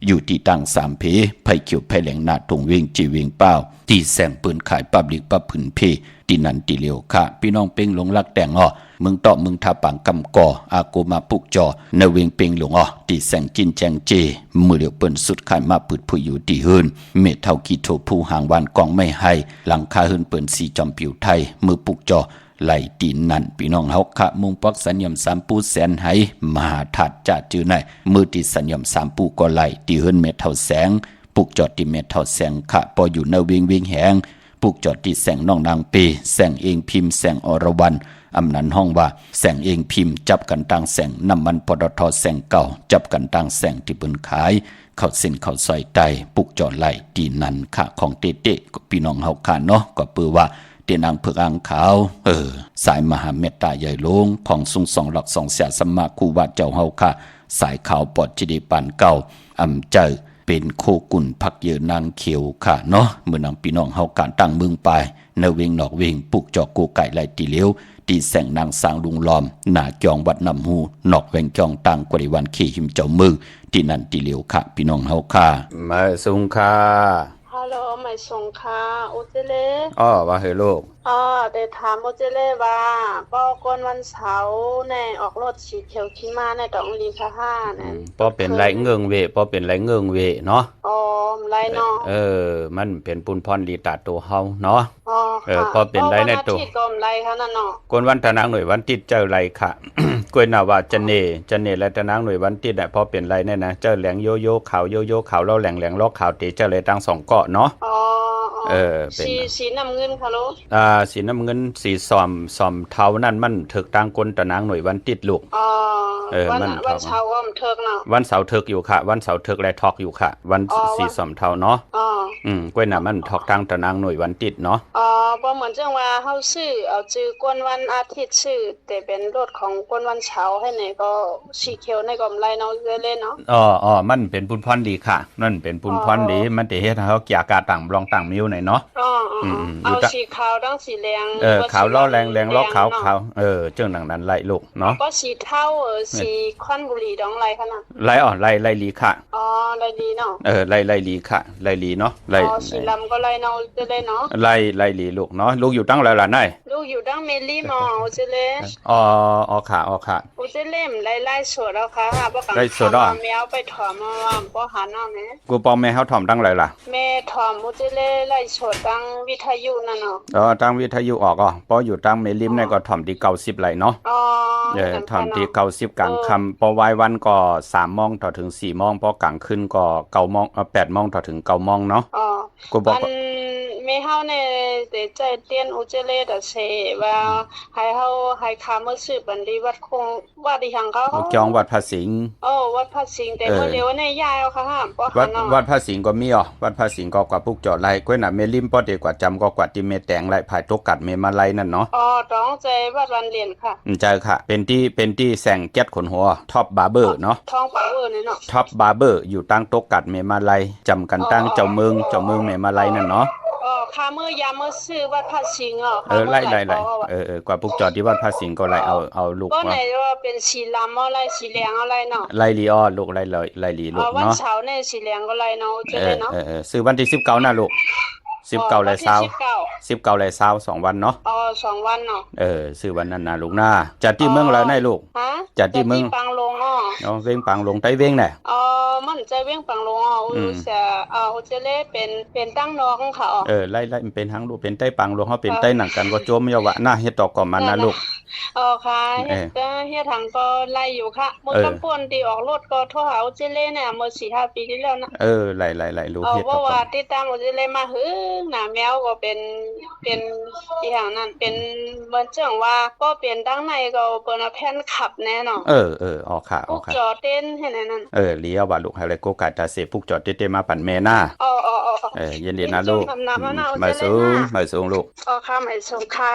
อยู่ที่ตั้งสามเพไผ่เขียวไผ่แหลงนาตรงเวงจีเวงเป้าตีแสงปืนขายปับลิกปับผืนเพตีนันตีเหลียวค่ะพี่น้องเป้งหลงรักแต่งมึงต่อมึงทาปังกำก่ออากูมาปุกจอในเวงเป่งหลงตีแสงจินแจงเจมือเดียวเปิ้นสุดขายมาปืดผู้อยู่ตีเฮินเมทเท่ากีโถผู้หางวานกองไม่ให้หลังคาเฮินเปิ้นสีจอมผิวไทยมือปุกจอไหลตีนนั่นพี่น้องเฮาคะมุงปักสัญญม3ปูแสนไหมหาถัดจะจื้อไหนมือที่สัญญม3ปูก็ไหลตีเฮินเมทเท่าแสงปุกจอที่เมทเท่าแสงคะพออยู่ในเวงแหงปุกจอที่แสงน้องนางเปแสงเองพิมพ์แสงอรวรรณอำนันห้องว่าแสงเองพิมพ์จับกันต่างแสงน้ำมันปตทแสงเก่าจับกันต่างแสงที่เปิ้นขายเข้าเส้นเข้าซอยไตปุกจอไหลตีนันค่ะของเต๊ะพี่น้องเฮาค่ะเนาะก็เปือว่าเตียนางเผือกอ่างขาวสายมหาเมตตาใหญ่หลวงของทรง2หลัก2เสียสัมมาครูบาเจ้าเฮาค่ะสายขาวปอดจิดีปานเก่าอำเจอเป็นโคกุ่นพักเยอนางเขียวค่ะเนาะเมื่อนำพี่น้องเฮาการตั้งเมืองไปในเวงนอกเวงปุกจอโกไก่ไหลตีเหลียวตีแสงนางสางลุงล้อมหน้าจองวัดนำหูนอกแวงจองตังกริวันขี่หิมเจ้ามือที่นั่นตีเหลียวค่ะพี่น้องเฮาค่ะมาสุงค่ะฮัลโหลไม่ส่งค่ะโอเจเล่ ว่าเฮโลกได้ถามโอเจเล่ว่าป้อกนวันเสาร์ในออกรถสีเขียวขี้มาในดอกลีค่ะเนี่ยป้อเป็นไรเงิงเวป้อเป็นไรเงิงเวเนาะไรเนาะมันเป็นปุนพรลีตาตัวเฮาเนาะป้อเป็นไรในตัวกมไรค่ะนั่นเนาะกวนวันตะนางหน่วยวันติดเจอไรค่ะกวยนาวาจันเนและตะนางหน่วยวันติดป้อเป็นไรเนี่ยนะเจอแหลงโยโย่ขาวโยโย่ขาวแล้วแหลงลอกขาวเตเจอเลยตั้ง2เกาะเนาะเป็นสีน้ำเงินค่ะลูกสีน้ำเงินสีสอมเทานั่นมันถึกตังกลตะนางหน่วยวันติดลูกวันเสาร์ก็มันเถิกเนาะวันเสาร์เถิกอยู่ค่ะวันเสาร์เถิกและทอกอยู่ค่ะวันสีสอมเทาเนาะกล้วยน่ะมันทอกตังตะนางหน่วยวันติดเนาะบ่เหมือนจังว่าเฮาซื้อเอาจื้อกวนวันอาทิตย์ซื้อแต่เป็นรถของกวนวันเสาร์ให้นี่ก็สีเขียวในกำไรเนาะเล่นเนาะมันเป็นปุนพรดีค่ะนั่นเป็นปุนพรดีมันสิเฮ็ดให้เฮาเกียกาตั้งบลองตั้งมิวหน่อยเนาะ เอาสีขาวดังสีแดงขาวล้อแรงล้อขาวเจ้าหนังนั้นไล่ลูกเนาะก็สีเทาสีควันบุหรี่ดองไรขนาดไล่ไล่ลีค่ะอ๋อไล่ลีเนาะไล่ลีค่ะไล่ลีเนาะไล่สีลำก็ไล่เนาะจะเลยเนาะไล่ลีลูกเนาะลูกอยู่ตั้งแล้วล่ะนายลูกอยู่ตั้งเมลี่มอจะเลยอ๋อค่ะอุจะเล่มไล่สดแล้วค่ะบ่กังแมวไปถอมมาบ่หันเนาะแม่กูปอแม่เฮาถอมตั้งเลยล่ะแม่ถอมอุจะเล่ไล่สดตั้งวิทยุนั่นเนาะตั้งวิทยุออกพออยู่ตั้งเมลิมเนี่ยก็ถอมที่90ไหลเนาะถอมที่90กลางค่ำพอวายวันก็3 โมงต่อถึง4 โมงพอกลางคืนก็9 โมง8 โมงต่อถึง9 โมงเนาะกูบอกแม่เฮาเนี่ยใจเตียนอุเจเลดเสว่าให้เฮาให้คามื้อสืบบันดีวัดคงวัดอีหยังเขาจองวัดพระสิงห์วัดพระสิงห์แต่เมื่อเร็วในยายเอาค่ะฮะวัดพระสิงห์ก็มีวัดพระสิงห์ก็กว่าพุกจอดไล่ก้วยน่ะเมลิมปอเดกว่าจำก็กว่าที่เมแตงไล่ภายตกกัดเมมาไล่นั่นเนาะต้องใจวัดวันเรียนค่ะใจค่ะเป็นที่แสงแก๊สขนหัวท็อปบาร์เบอร์เนาะท้องบาร์เบอร์นี่เนาะท็อปบาร์เบอร์อยู่ตั้งตกกัดเมมาไล่จำกันตั้งเจ้าเมืองเมมาไล่นั่นเนาะคามื้อยามมื้อซื้อวัดพระสิงห์ไล่กว่าพวกจอดที่วัดพระสิงห์ก็ไล่เอาลูกก็ไหนว่าเป็นสีลำไล่สีแดงไล่เนาะไล่ลีลูกไล่ลีลูกเนาะวันเสาร์เนี่ยสีแดงก็ไล่เนาะจะได้เนาะซื้อวันที่19นะลูก19เลย19เลย2 วันเนาะ2 วันเนาะซื้อวันนั้นนะลูกหน้าจัดที่เมืองแล้วนายลูกจัดที่เมืองปังลงเว้งปังลงใต้เว้งน่ะมันใจเว้งปังลงจะจะเล่เป็นตั้งน้องค่ะไล่มันเป็นทั้งลูกเป็นใต้ปังลงเฮาเป็นใต้หนังกันก็โจมยาวะหน้าเฮ็ดต่อก่อนมันนะลูกค่ะเฮ็ดทางก็ไล่อยู่ค่ะมื้อกำป่นที่ออกรถก็โทรหาจะเล่เนี่ยเมื่อ 4-5 ปีที่แล้วนะไล่ลูกเฮ็ดต่อว่าติดตามจะเล่มาหึหน้าแมวก็เป็นอีหยังนั้นเป็นเหมือนจังว่าก็เป็นดังในก็เปิ้นแผ่นขับแน่เนาะค่ะจอเต้นให้นั่นเลี้ยวว่าลูกให้เลยโกกาตาเสพุกจอดเต้มาปั่นแม่หน้าเย็นๆนะลูกมาสูงลูกค่ะมาสูงค่ะ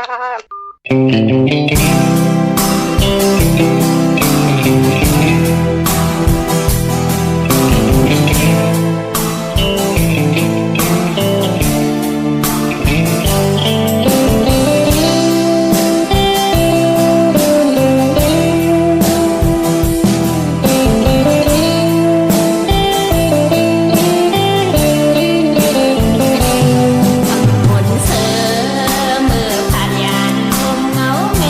เสอมือผ่านยานลมเงาเม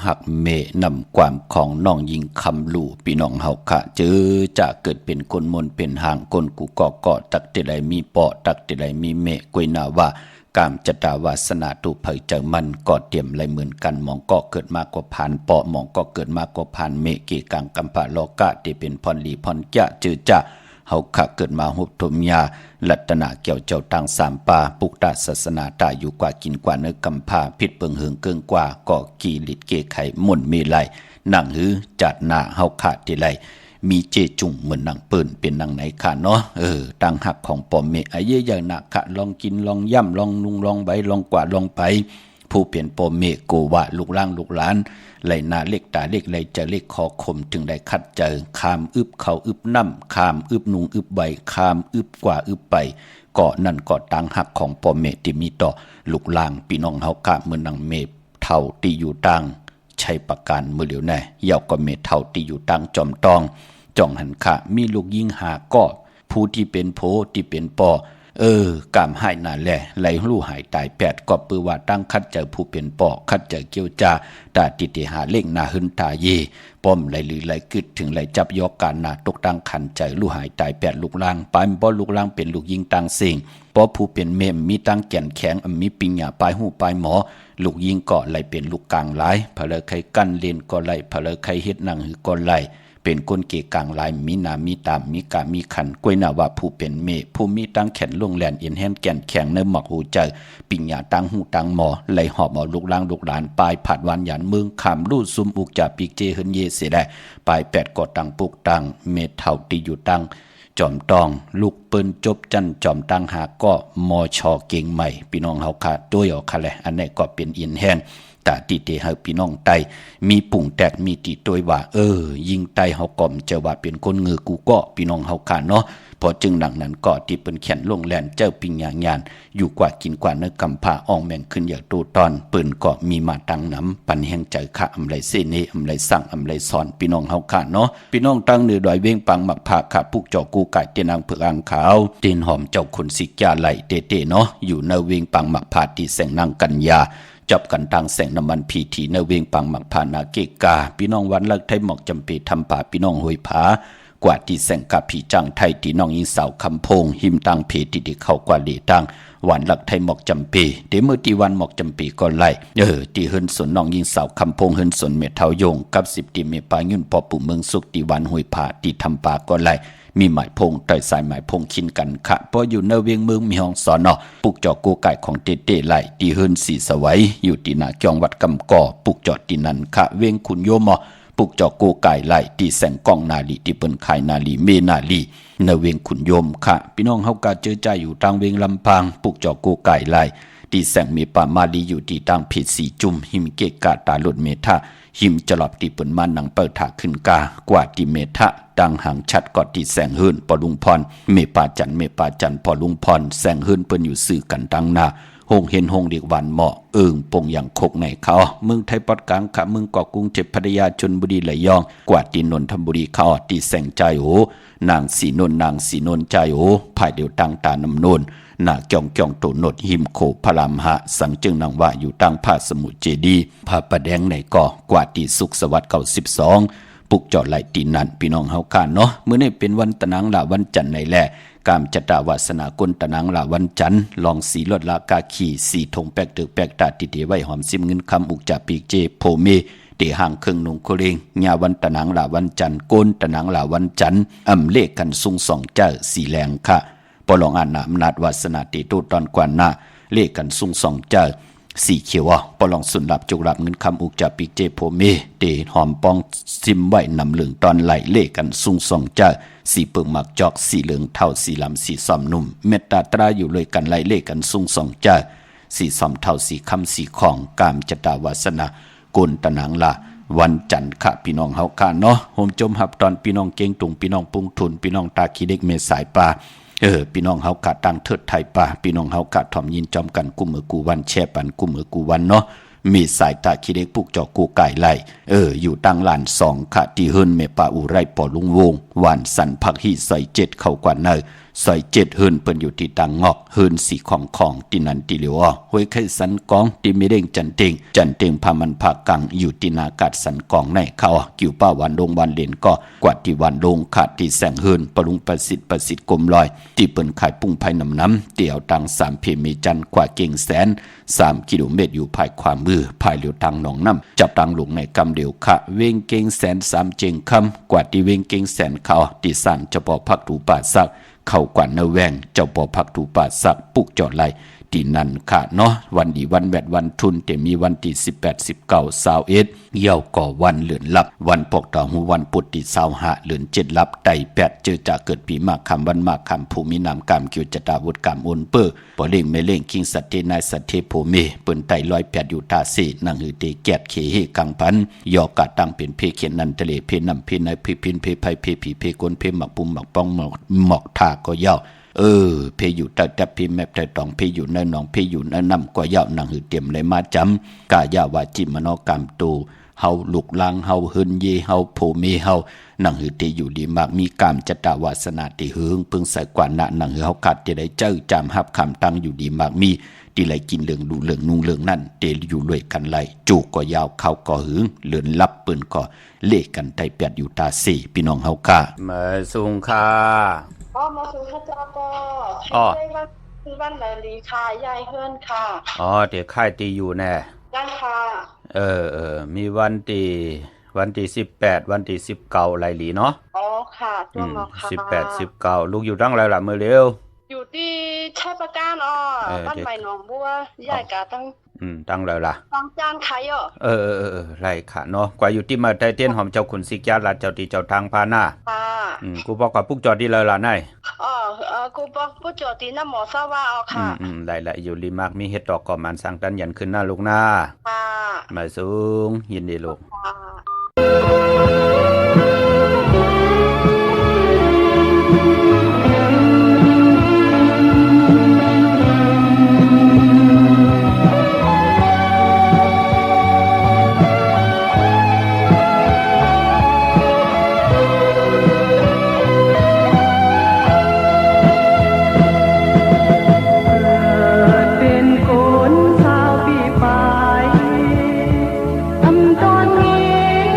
หักเมนำความของน้องยิงคำลู่พี่น้องเฮาค่ะเจอจะเกิดเป็นคนมนเป็นหางคนกูก็ตักแต่ใดมีปอตักแต่ใดมีเมกวยนาว่ากามจตาวาสนาตุเผยเจอมันก็เตรียมไรเหมือนกันมองก็เกิดมากกว่าผ่านปอมองก็เกิดมากกว่าผ่านเมเกกังกัมพะโลกะที่เป็นพรลีพรจะจือจะเฮาขะเกิดมาหุบทมยาลัตนาเกี่ยวเจ้าตังสามป่าปุกตาศาสนาตายอยู่กว่ากินกว่าเนื้อกัมพาพิษเปิงเหิงเกิงกว่าก็กีลิดเกไข่มุ่นมีไหลนั่งหือจัดหน้าเฮาขะที่ไหลมีเจจุงเหมือนนางปืนเป็นนางไหนค่ะเนาะตังหักของปอมเมไอเยอย่างหนักค่ะลองกินลองย่ำลองนุงลองใบลองกว่าลองไปผู้เปลี่ยนปอมเมโกวะลูกล่างลูกหลานไหลนาเล็กตาเล็กไหลจะเล็กคอคมจึงได้คัดเจอคามอึบเขาอึบน้ำคามอึบนุงอึบใบคามอึบกว่าอึบไปก็นั่นก็ตังหักของปอมเมที่มีต่อลูกล่างพี่น้องเฮากะเหมือนนางเมเท่าตีอยู่ตังใช้ประการมือเหลียวแน่เยาก็เมเท่าตีอยู่ตังจอมตองจ่องหันขะมีลูกยิงหาก็ผู้ที่เป็นโพที่เป็นปอกามให้นาแลไหลลู่หายตายแปดก็ปือว่าตั้งคัดเจอผู้เป็นปอคัดเจอเกียวจาตาติเตหาเล่งนาหึนตาเยป้อมไหลลือไหลกึดถึงไหลจับยกการนาตกตั้งขันใจลู่หายตายแปดลูกล่างปลายป้อลูกล่างเป็นลูกยิงตังเสิงป้อผู้เป็นเมมมีตั้งแก่นแข็งมีปิญญาปลายหูปลายหมอลูกยิงก็ไหลเป็นลูกกลางหลายเพลอใครกั้นเลนก็ไหลเพลอใครเฮ็ดนั่งหือก็ไหลเป็นคนเกกลางลายมีนามีตามมีกามีขันกวยนาว่าผู้เป็นเมผู้มีตั้งแขนลงแลนเอ็นแฮนแก่นแข็งเนื้อหมอกหูใจปิญญาตั้งหูตั้งหมอไหลหอบเอาลูกล่างลูกหลานปลายผัดวันหยันเมืองขามลู่ซุมอุกจ่าปีกเจเฮินเยเสได้ปลายแปดกอตั้งปุกตั้งเมเท่าตีอยู่ตั้งจอมตองลูกปืนจบจันจอมตั้งหาก็มอชอเก่งใหม่พี่น้องเฮาค่ะตัวออกค่ะแหละอันนี้ก็เป็นอินแฮนตาติเตเฮาพี่น้องไตมีปุ่งแตกมีติตัวว่ายิงไตเฮาก่อมเจอว่าเป็นคนเงือกูก็พี่น้องเฮาค่ะเนาะพอจึงหลังนั้นก็ที่เป็นแขนลงแลนเจ้าปิญญางานอยู่กว่ากินกว่าเนื้อกำพาอ่องแม่งขึ้นอย่างตูตอนปืนก็มีมาตังน้ำปันแห่งใจค่ะอำไรเสเนอำไรสั่งอำไรสอนพี่น้องเฮาค่ะเนาะพี่น้องตั้งเนื้อดอยเว้งปังหมักผาค่ะปุกเจ้ากูไก่เตนางเผือกอ่างขาวเตนหอมเจ้าคนสิกยาไหลเตเนาะอยู่ในเว้งปังหมักผาที่แสงนางกัญญาจับกันตังแสงน้ำมันพีทีในเวียงปังหมักผานาเกกาพี่น้องวันเลิกไทยหมอกจำปีทำป่าพี่น้องหวยผากว่าที่แสงกับผีจังไทยที่น้องยิงสาวคำพงหิมตังเพติที่เข้ากว่าดีตังวันเลิกไทยหมอกจำปีเดี๋ยวเมื่อที่วันหมอกจำปีก็ไล่ที่เฮินสนน้องยิงสาวคำพงเฮินสนเมทาวยงกับ10ที่เมปายุ่นพอปุ่มเมืองสุขที่วันหวยผาที่ทำป่าก็ไล่มีหมายพงต่อยสายหมายพงคินกันค่ะเพราะอยู่ในเวียงเมืองมีห้องสอนปุกจอกูไก่ของเต้ไหลที่เฮินสีสวัยอยู่ที่นาจองวัดกำก่อปุกจอที่นั่นค่ะเวียงขุนโยมปุกจอกูไก่ไหลที่แสงกองนาลีที่เปิ้นขายนาลีเมนาลีในเวียงขุนโยมค่ะพี่น้องเฮากะเจอใจอยู่ทางเวียงลำปางปุกจอกูไก่ไหลที่แสงมีป่ามาลีอยู่ที่ทางเพชรสีจุ่มหิมเกกาตาหลุดเมทาหิมจะหลอบที่เปิ้นมานังเปิดถาขึ้นกากว่าที่เมทะดังหางชัดกอดที่แสงเฮินปอลุงพรเมปาจันปอลุงพรแสงเฮินเปิ้นอยู่สื่อกันดังนาหงเห็นหงเด็กวันเหมาะปงอย่างคกในเขาเมืองไทยปอดกลางขะเมืองเกาะกรุงเทพพัทยาชลบุรีระยองกว่าที่นนทบุรีเขาที่แสงใจโอนางสีนนใจโอภายเดียวตั้งตานำนนนาเกี่ยงโตนดหิมโขพรามหะสังจึงนางว่าอยู่ตั้งผ้าสมุทรเจดีพระประแดงในก่อกว่าที่สุขสวัสดิ์เก่า12ปุกจอดไหลตีนันพี่น้องเฮาค่ะเนาะมื้อนี้เป็นวันตะนังละวันจันทร์ในแลกามจตาวาสนากลตะนังละวันจันทร์ลองสีลดละกาขีสีทงแปกตึกแปกตาติเตไว้หอมซิมเงินคำอุกจาปีกเจโพเมเตห่างเครื่องนุงโคเรงญาวันตะนังละวันจันทร์โกนตะนังละวันจันทร์เลขกันซุงสองเจ้าสีแรงค่ะปลองอ่านนามนาดวาสนาติตูตอนกว่าหน้าเลขกันซุงสองเจ้าสีเขียวปลองสุนลับจุกลับเงินคำอุกจาปีกเจโพเมเตหอมปองซิมไว้นำเหลืองตอนไหลเลขกันซุงสองเจ้าสีเปิงหมักจอกสีเหลืองเท่าสีลำสีซอมนุ่มเมตตาตราอยู่เลยกันไหลเลขกันซุงสองเจ้าสีซอมเท่าสีคำสีของกามจตาวาสนากุลตะนังละวันจันทร์ค่ะพี่น้องเฮาค่ะเนาะโฮมจมหับตอนพี่น้องเก่งตุงพี่น้องปุงทุนพี่น้องตาขี้เด็กเมสายปลาพี่น้องเฮากะตั้งเทิดไทยป่าพี่น้องเฮากะถ่อมยินจอมกันกุมมือกูวันแช่ปันกุมมือกูวันเนาะมีสายตาขี้เด็กปุกจอกูไก่ไล่อยู่ตั้งลาน2ค่ะที่เฮิรนเมปาอุไรปอลุงวงหวานสันผักฮีใส่7เข้ากว่าเนย ซอย7เฮินเปิ้นอยู่ที่ตังงอกเฮินสีของที่นันติเหลียวห้วยไข่สันกองที่มีเด้งจันเต็งพามันภาคกังอยู่ที่นากาศสันกองในเขากิ่วป้าวันดงวันเด่นก็กว่าที่วันดงขาดที่แสงเฮินปรุงประสิทธิ์กลมลอยที่เปิ้นขายปุ้งไผ่น้ำเตี่ยวตัง3เพมีจันกว่าเก่งแสน3กิโลเมตรอยู่ภายความมือภายเหลียวทางหนองน้ำจับตังหลงในกำเดียวคะเวงเก่งแสน3เจงคำกว่าที่เวงเก่งแสนเขาที่สั่นเฉพาะพักตูป่าซักเข้ากว่าเนแวงเจ้าปอพักตูป่าซักปุกจอดไหลที่นั่นค่ะเนาะวันดีวันแวดวันทุนแต่มีวันที่18 19 21เยี่ยวก่อวันเหลือนลับวันปกต่อหูวันปุตติ25เหลือน7ลับไต่8เจอจะเกิดปีมากคำวันมากคำภูมินามกรรมเกี่ยวจตาวุฒกรรมอนเปอร์ปอเล่งไม่เล่งคิงสัตเทนายสัตเทโพเมเปิ้นไต่108อยู่ตาสีนังหือเตแกดเขเฮกังพันยอกะตั้งเป็นเพเขียนนันทะเลเพนำเพนายเพพินเพไผเพผีเพกนเพหมักปุ่มหมักป้องหมอกทาก็ยาวเพอยู่แต่พี่แม่แต่ตองพี่อยู่ในหนองพี่อยู่ในน้ำก็ยาวนังหือเตรียมเลยมาจำกายาวาจิมโนกรรมตูเฮาลุกลังเฮาเฮินเยเฮาโพเมเฮานังหือเตอยู่ดีมากมีกามจตาวาสนาติหึงพึงใส่กว่านะนังหือเฮาขาดจะได้เจ้าจามหับคำตั้งอยู่ดีมากมีที่ไหลกินเหลืองดูเหลืองนุ่งเหลืองนั่นเตอยู่รวยกันไหลจูก็ยาวเขาก็หึงเลือนลับปืนก็เล่กันไตแปดอยู่ตาสี่พี่น้องเฮาค่ะมาสุงค่ะมาสู่พระเจ้าก็วันไหนลีค่ะยายเฮือนค่ะเดี๋ยวค่ายตีอยู่แน่ยังค่ะมีวันที่18วันที่19ไรหลีเนาะค่ะตัวเนาะค่ะ18 19ลูกอยู่ตั้งไรล่ะมื้อเร็วอยู่ที่ชัยประการบ้านใหม่หนองบัวยายกะตั้งไรล่ะตั้งจานไข่ไรค่ะเนาะกว่าอยู่ที่มาไต้เตี้ยนหอมเจ้าขุนสิกยาลาเจ้าตีเจ้าทางพาหน้ากูบอกกับปุ๊กจอดดีเลยล่ะนายกูบอกปุ๊กจอดดีน้ำหมอซะว่าค่ะไรอยู่ริมากมีเฮ็ดดอกก่อมันสั่งตันยันขึ้นหน้าลูกหน้ามาสูงยินดีลูกตอนนี้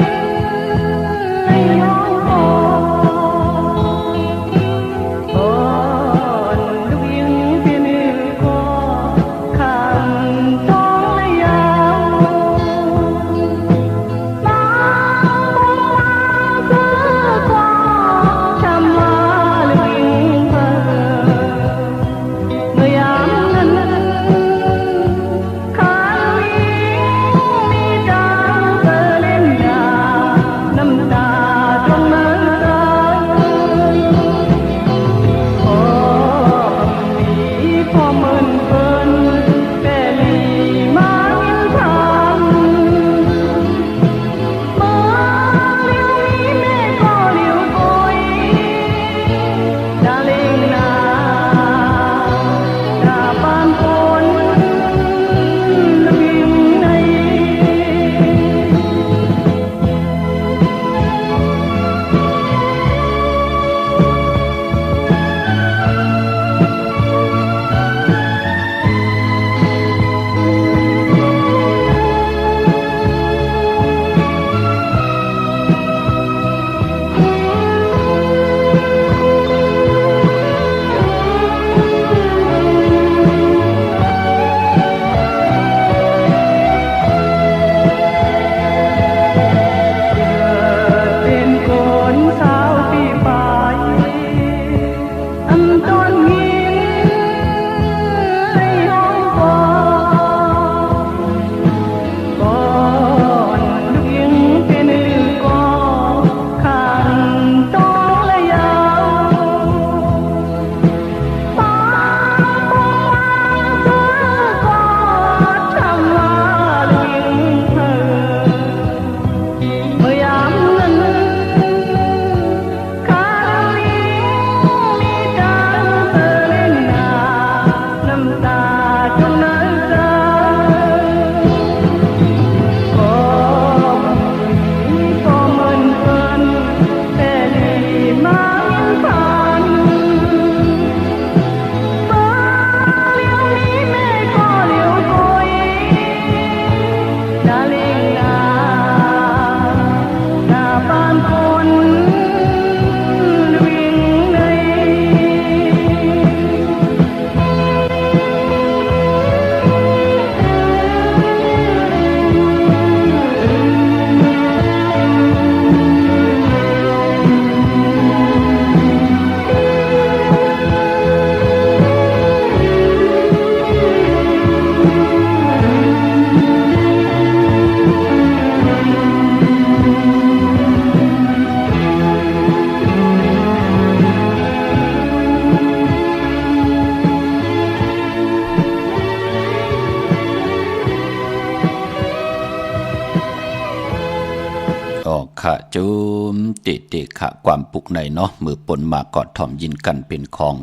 ค่ะจุมเตค่ะความปุกในเนาะมือปนมากอดถ่อมยินกันเป็นของ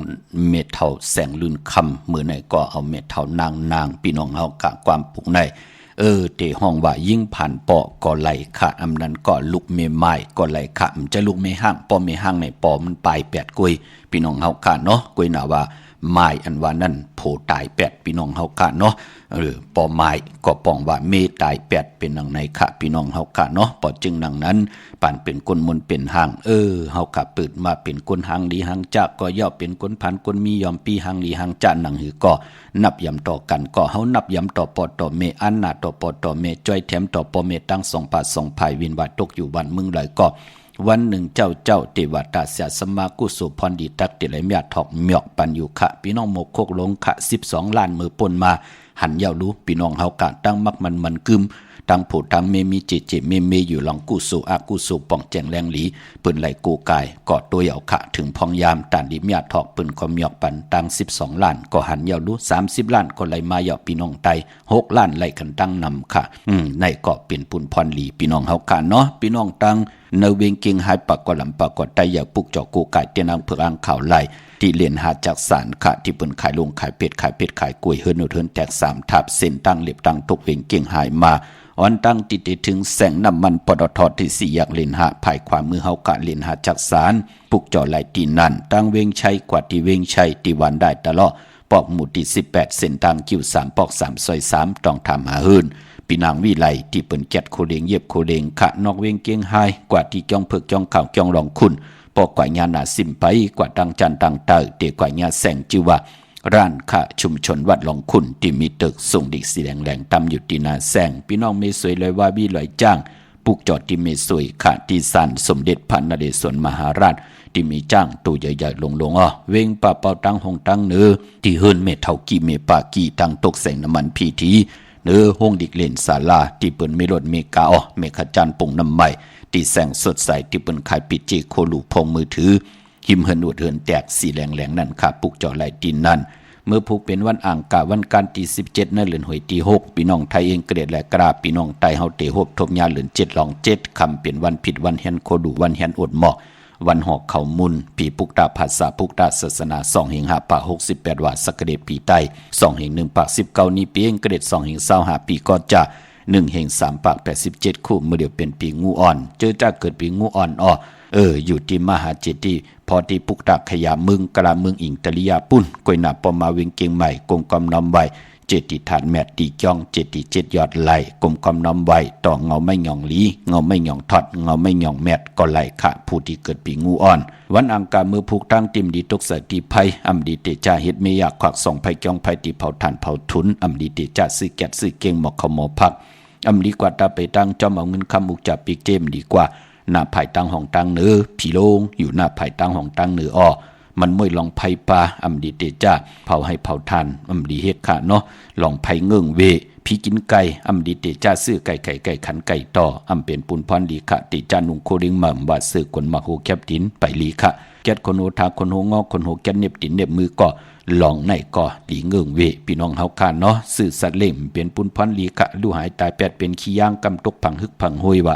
เมทัลแสงลื่นคำมือในก็เอาเมทัลนางพี่น้องเฮากะความปุกในเตห้องว่ายิ่งผ่านปอก็ไหลค่ะอำนั้นก็ลุกเมไม้ก็ไหลค่ะมันจะลุกเมห้างปอเมห้างในปอมันปลาย8กุยพี่น้องเฮากะเนาะกุยน่ะว่าไม้อันว่านั่นโผตาย8พี่น้องเฮากะเนาะปอไม้ก็ป้องว่าเมตาย8เป็นดังในค่ะพี่น้องเฮากะเนาะปอจึงดังนั้นปานเป็นคนมนเป็นหางเฮากะเปิดมาเป็นคนหางลีหางจักก็ย่อเป็นคนพันคนมียอมปีหางลีหางจันหนังหือก็นับยำต่อกันก็เฮานับยำต่อปอต่อเมอันนาต่อปอต่อเมจ้อยแถมต่อปอเมตั้ง2ปา2ภายวินว่าตกอยู่บ้านมึงหลายก็วันหนึ่งเจ้าเทวตาเสียสมากุสุพรดีตักติไหลเมียทอกเมียกปันอยู่ค่ะพี่น้องหมกโคกลงค่ะ12ล้านมือปนมาหันยาวรู้พี่น้องเฮากะตั้งมักมันกึมตั้งผู้ตั้งเมมีเจเมอยู่หลังกุสุอากุสุป่องแจงแรงหลีปืนไหลกูกายกอดตัวเหยาค่ะถึงพองยามตานดิเมียทอกปืนก็เมียกปันตั้ง12ล้านก็หันยาวรู้30ล้านก็ไหลมาเหยาพี่น้องไต6ล้านไหลกันตั้งนำค่ะในก็เป็นปุนพรหลีพี่น้องเฮากะเนาะพี่น้องตั้งเนเวงเกียงหายปากก็ลำปากก็ไตอย่าปุกจอกกูกายเตียนางเผือกอ่างข่าวไหลที่เลียนหาจากสารค่ะที่เปิ้นขายลงขายเป็ดขายกล้วยเฮิรนแตก3ทับเส้นตั้งเล็บตั้งตกเวงเกียงหายมาอ่อนตั้งติดถึงแสงน้ำมันปตทที่4อยากเลียนหาภายความมือเฮากะเลียนหาจากสารปุกจอไหลตีนั่นตั้งเวงชัยกว่าที่เวงชัยที่วันได้ตลอดปอกหมู่ที่18เส้นทางคิว3ปอก3ซอย3ต้องทำหาหื้นปีนางวิไลที่เปิ้นแกดโคเลงเย็บโคเลงขะนอกเวงเกียงหายกว่าที่จ้องเพิกจ้องข่าวจ้องรองคุณปอกกว่าญาณาสิมไปกว่าดังจันตังเตอเตกว่าญาแสงจิว่าร้านขะชุมชนวัดหลงคุณที่มีตึกส่งดิกสีแดงตำอยู่ที่นาแสงพี่น้องเมสวยเลยว่าวิลอยจ้างปุกจอดที่เมสวยขะที่สันสมเด็จพระนเรศวรมหาราชที่มีจ้างตัวใหญ่ๆลงเวงป่าเป่าตั้งหงตั้งเนื้อที่เฮิรนเมเท่ากีเมปากีตั้งตกแสงน้ำมันพีทีห้องดิกเล่นศาลาที่เปิ้นมีรถเมกาเมฆจันปุ่งน้ำใหม่ที่แสงสดใสที่เปิ้นขายปิดเจโคลูพงมือถือหิมเฮินอวดเฮินแตกสีแหลงนั่นค่ะปุกจอไหลดินนั่นเมื่อผูกเป็นวันอ่างกะวันการที่17นั่นเดือนหวยที่6พี่น้องไทยเองเกรดและกราพี่น้องไตเฮาเตฮบทบยาเดือน7ลอง7คำเป็นวันผิดวันแฮนโคดูวันแฮนอดหมอกวันหอกเขามุนปีปุกตาภาษาปุกตาศาสนา2แห่ง5ปาก68ว่าสักเดปีใต้2แห่ง1ปาก19นี้ปีเองเกรด2แห่ง25ปีก็จะ1แห่ง3ปาก87คู่เมื่อเดียวเป็นปีงูอ่อนเจอจะเกิดปีงูอ่อนอยู่ที่มหาเจดีย์พอที่ปุกตาขยามึงกะลามึงอิงตะลิยาปุ่นกวยหนาปอมาเวงเกียงใหม่กงกำนำไว้เจติฐานแมตตีจ้องเจติ7ยอดไหลกงกำนำไว้ต่อเงาไม่หย่องหลีเงาไม่หย่องทอดเงาไม่หย่องแมตก็ไหลขะผู้ที่เกิดปีงูอ่อนวันอังคารมือผูกตั้งติมดีตกสติภัยอำดีเตจาเฮ็ดเมียควักส่องภัยจ้องภัยตีเผาทานเผาทุนอำดีเตจาซื้อแกะซื้อเก่งหมอกขโมพักอำดีกว่าตาไปตั้งจอมเอาเงินคำอุกจับปีเกมดีกว่าหน้าภายตั้งห้องตั้งเนื้อผีโลงอยู่หน้าภายตั้งห้องตั้งเนื้อมันมวยลองไผปลาอำดีเตจ้าเผาให้เผาทานอำดีเฮ็ดค่ะเนาะลองไผเงื่งเวพี่กินไก่อำดีเตจ้าซื้อไก่ขันไก่ต่ออำเป็นปุนพรดีค่ะติจานุงโคริงหม่ำว่าซื้อคนมาโหแคบดินไปลีค่ะแก๊ดคนโหทาคนโหงอกคนโหแก๊ดเน็บดินเน็บมือก็ลองในก็หลีเงื่งเวพี่น้องเฮาค่ะเนาะซื้อสัตว์เล่มเป็นปุนพรลีค่ะดูหายตายแปดเป็นขี้ย่างกำตกผังฮึกผังห้วยว่า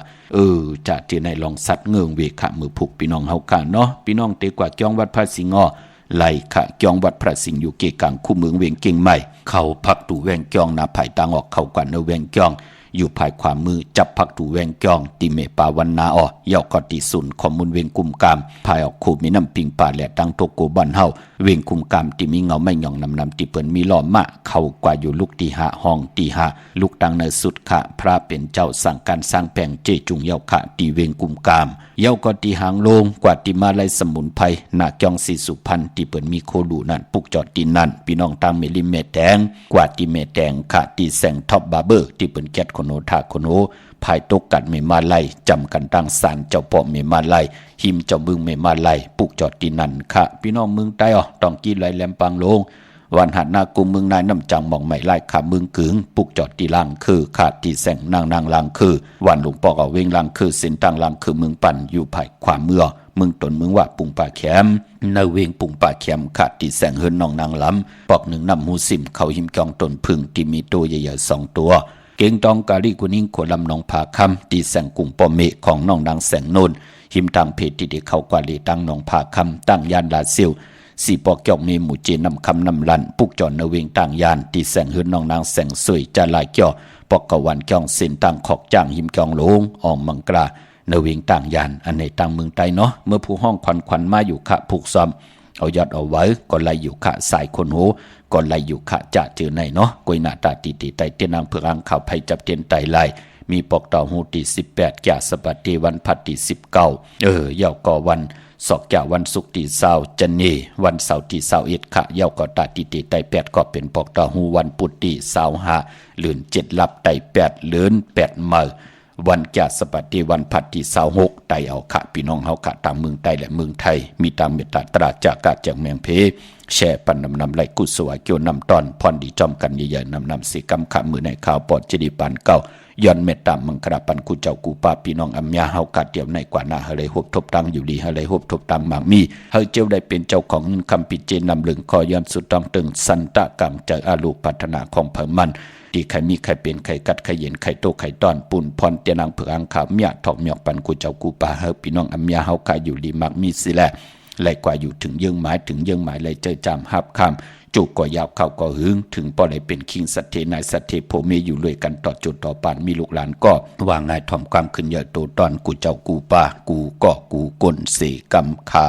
จะเจอในลองสัตว์เงื่งเวค่ะมือผูกพี่น้องเฮาค่ะเนาะพี่น้องเตกว่าจ้องวัดพระสิงห์ไหลค่ะจองวัดพระสิงห์อยู่เกกลางคู่เมืองเวียงเก่งใหม่เขาพักตูแวงจองนาภายตางออกเขากว่าเนแวงจองอยู่ภายขวามือจับพักตูแวงจองติเมปาวันนาเยาก็ติสุนขอมุนเวงกุมกามภายออกคู่มีน้ำปิงป่าและตังโตโกบ้านเฮาเวงกุมกามที่มีเงาไม่หย่องนำที่เปิ้นมีล้อมมะเขากว่าอยู่ลูกตีหาห้องตีหาลูกตังในสุดค่ะพระเป็นเจ้าสั่งการสร้างแปลงเจจุงเยาค่ะตีเวงกุมกามเยาก็ตีหางลงกว่าติมาไลสมุนไพรนาจองสีสุพรรณที่เปิ้นมีโคดูนั่นปุกจอดตีนั่นพี่น้องตังเมลิเมแดงกว่าติเมแดงค่ะตีแสงท็อปบาร์เบอร์ที่เปิ้นแก๊ดคนโนทาคนโนภายตกกัดเมมาไลจำกันตั้งศาลเจ้าพ่อเมมาไลหิมเจ้าบึงเมมาไลปุกจอดตีนั่นค่ะพี่น้องเมืองใต้ต้องกีไหลแหลมปังลงวันหัดนากุมเมืองนายน้ำจังมองไม่ไล่ขาเมืองกึงปุกจอดตีลังคือขาดตีแสงนางลังคือวันหลวงปอกเอาเวงลังคือเส้นตั้งลังคือเมืองปั่นอยู่ภายขวาเมืองเมืองตนเมืองว่าปุงป่าแคมในเวงปุงป่าแคมขาดตีแสงเฮิรนนองนางลำปอกหนึ่งนำหูสิมเขาหิมจองตนพึ่งที่มีตัวใหญ่ๆ2ตัว เก่งตองกาลีกุนิ่งขวลำนองผาคำตีแสงกุ่งปอเมของน้องนางแสงโนนหิมทางเพจที่ได้เข้ากว่าลีตั้งนองผาคำตั้งยานลาซิวสีปอกเกี่ยวมีหมู่เจนำคำนำลันปุกจอนนเวงต่างยานตีแสงหืนน้องนางแสงสวยจะลายเกี่ยวปอกกวันเกี่ยงเส้นต่างขอกจ้างหิมเกี่ยงหลงออมมังกรานเวงต่างยานอันในต่างเมืองไต้เนาะเมื่อผู้ห้องควันมาอยู่ขะผูกซ้อมเอายอดเอาไว้ก็ไล่อยู่ขะสายคนหูก็ไล่อยู่ขะจะเจอในเนาะกวยหน้าตาตีไตเตียนางเพื่ออังข่าวภัยจับเตียนไตไล่มีปอกเต่าหูตี18แก่สปัตติวันพัดตี19เย่าก่อวันสอกแก่วันศุกร์ตี20จันนีวันเสาร์ตี21ขะเย่าก่อตาตีไต8ก็เป็นปอกเต่าหูวันพุธตี25เลื่อน7ลับไต8เลื่อน8มื้อวันแก่สปัตติวันพัดตี26ไตเอาขะพี่น้องเฮาขะตามเมืองไต้และเมืองไทยมีตามเมตตาตราจากกะจากเมืองเพแช่ปันนำไหลกุศวเกี่ยวนำตอนพรดีจอมกันใหญ่ๆนำสิกำขะมือในข่าวปอดจดีปานเก่าย้อนเมตตามังคราปันกูเจ้ากูป้าพี่น้องอัมยาเฮากะเดียวในกว่าหน้าเฮเลยฮบทบตังอยู่ดีเฮเลยฮบทบตังหมากมีเฮเจ้าได้เป็นเจ้าของเงินคำปิเจนำลึงคอย้อนสุดต้องตึงสันตะกังใจอาลูพัฒนาของเพิ่มมันดีใครมีใครเป็นใครกัดใครเย็นใครโตใครตอนปุ่นพรเตียนางเผือกอังขาวเมียทอกเมียกปันกูเจ้ากูป้าเฮพี่น้องอัมยาเฮากะอยู่ดีหมากมีสิแลไหลกว่าอยู่ถึงเยื่อหมายถึงเยื่อหมายเลยเจอจามหับคำจุกก็ยาวเข้าก็หึงถึงป้อไหลเป็นคิงสัตเทนายสัตเทโพเมอยู่เลยกันต่อจุดต่อปานมีลูกหลานก็ว่าง่ายถ่อมความขึ้นเยอะโตตอนกูเจ้ากูป้ากูก็กูก้นเสกำขา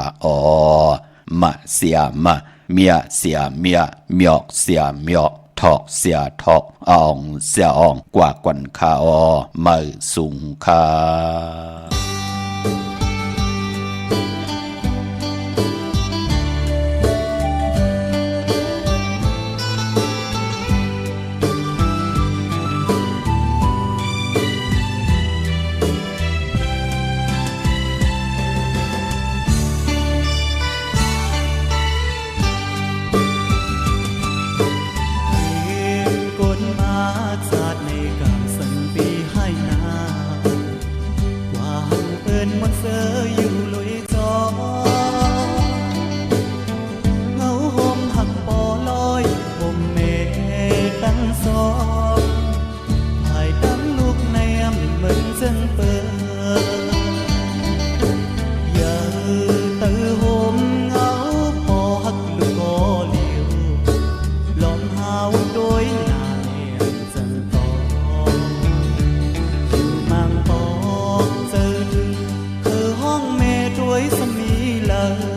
มาเสียมาเมียเสียเมียเมียกเสียเมียกทอกเสียทอกอ่องเสียอ่องกว่ากันขามาสูงขาสมีเลย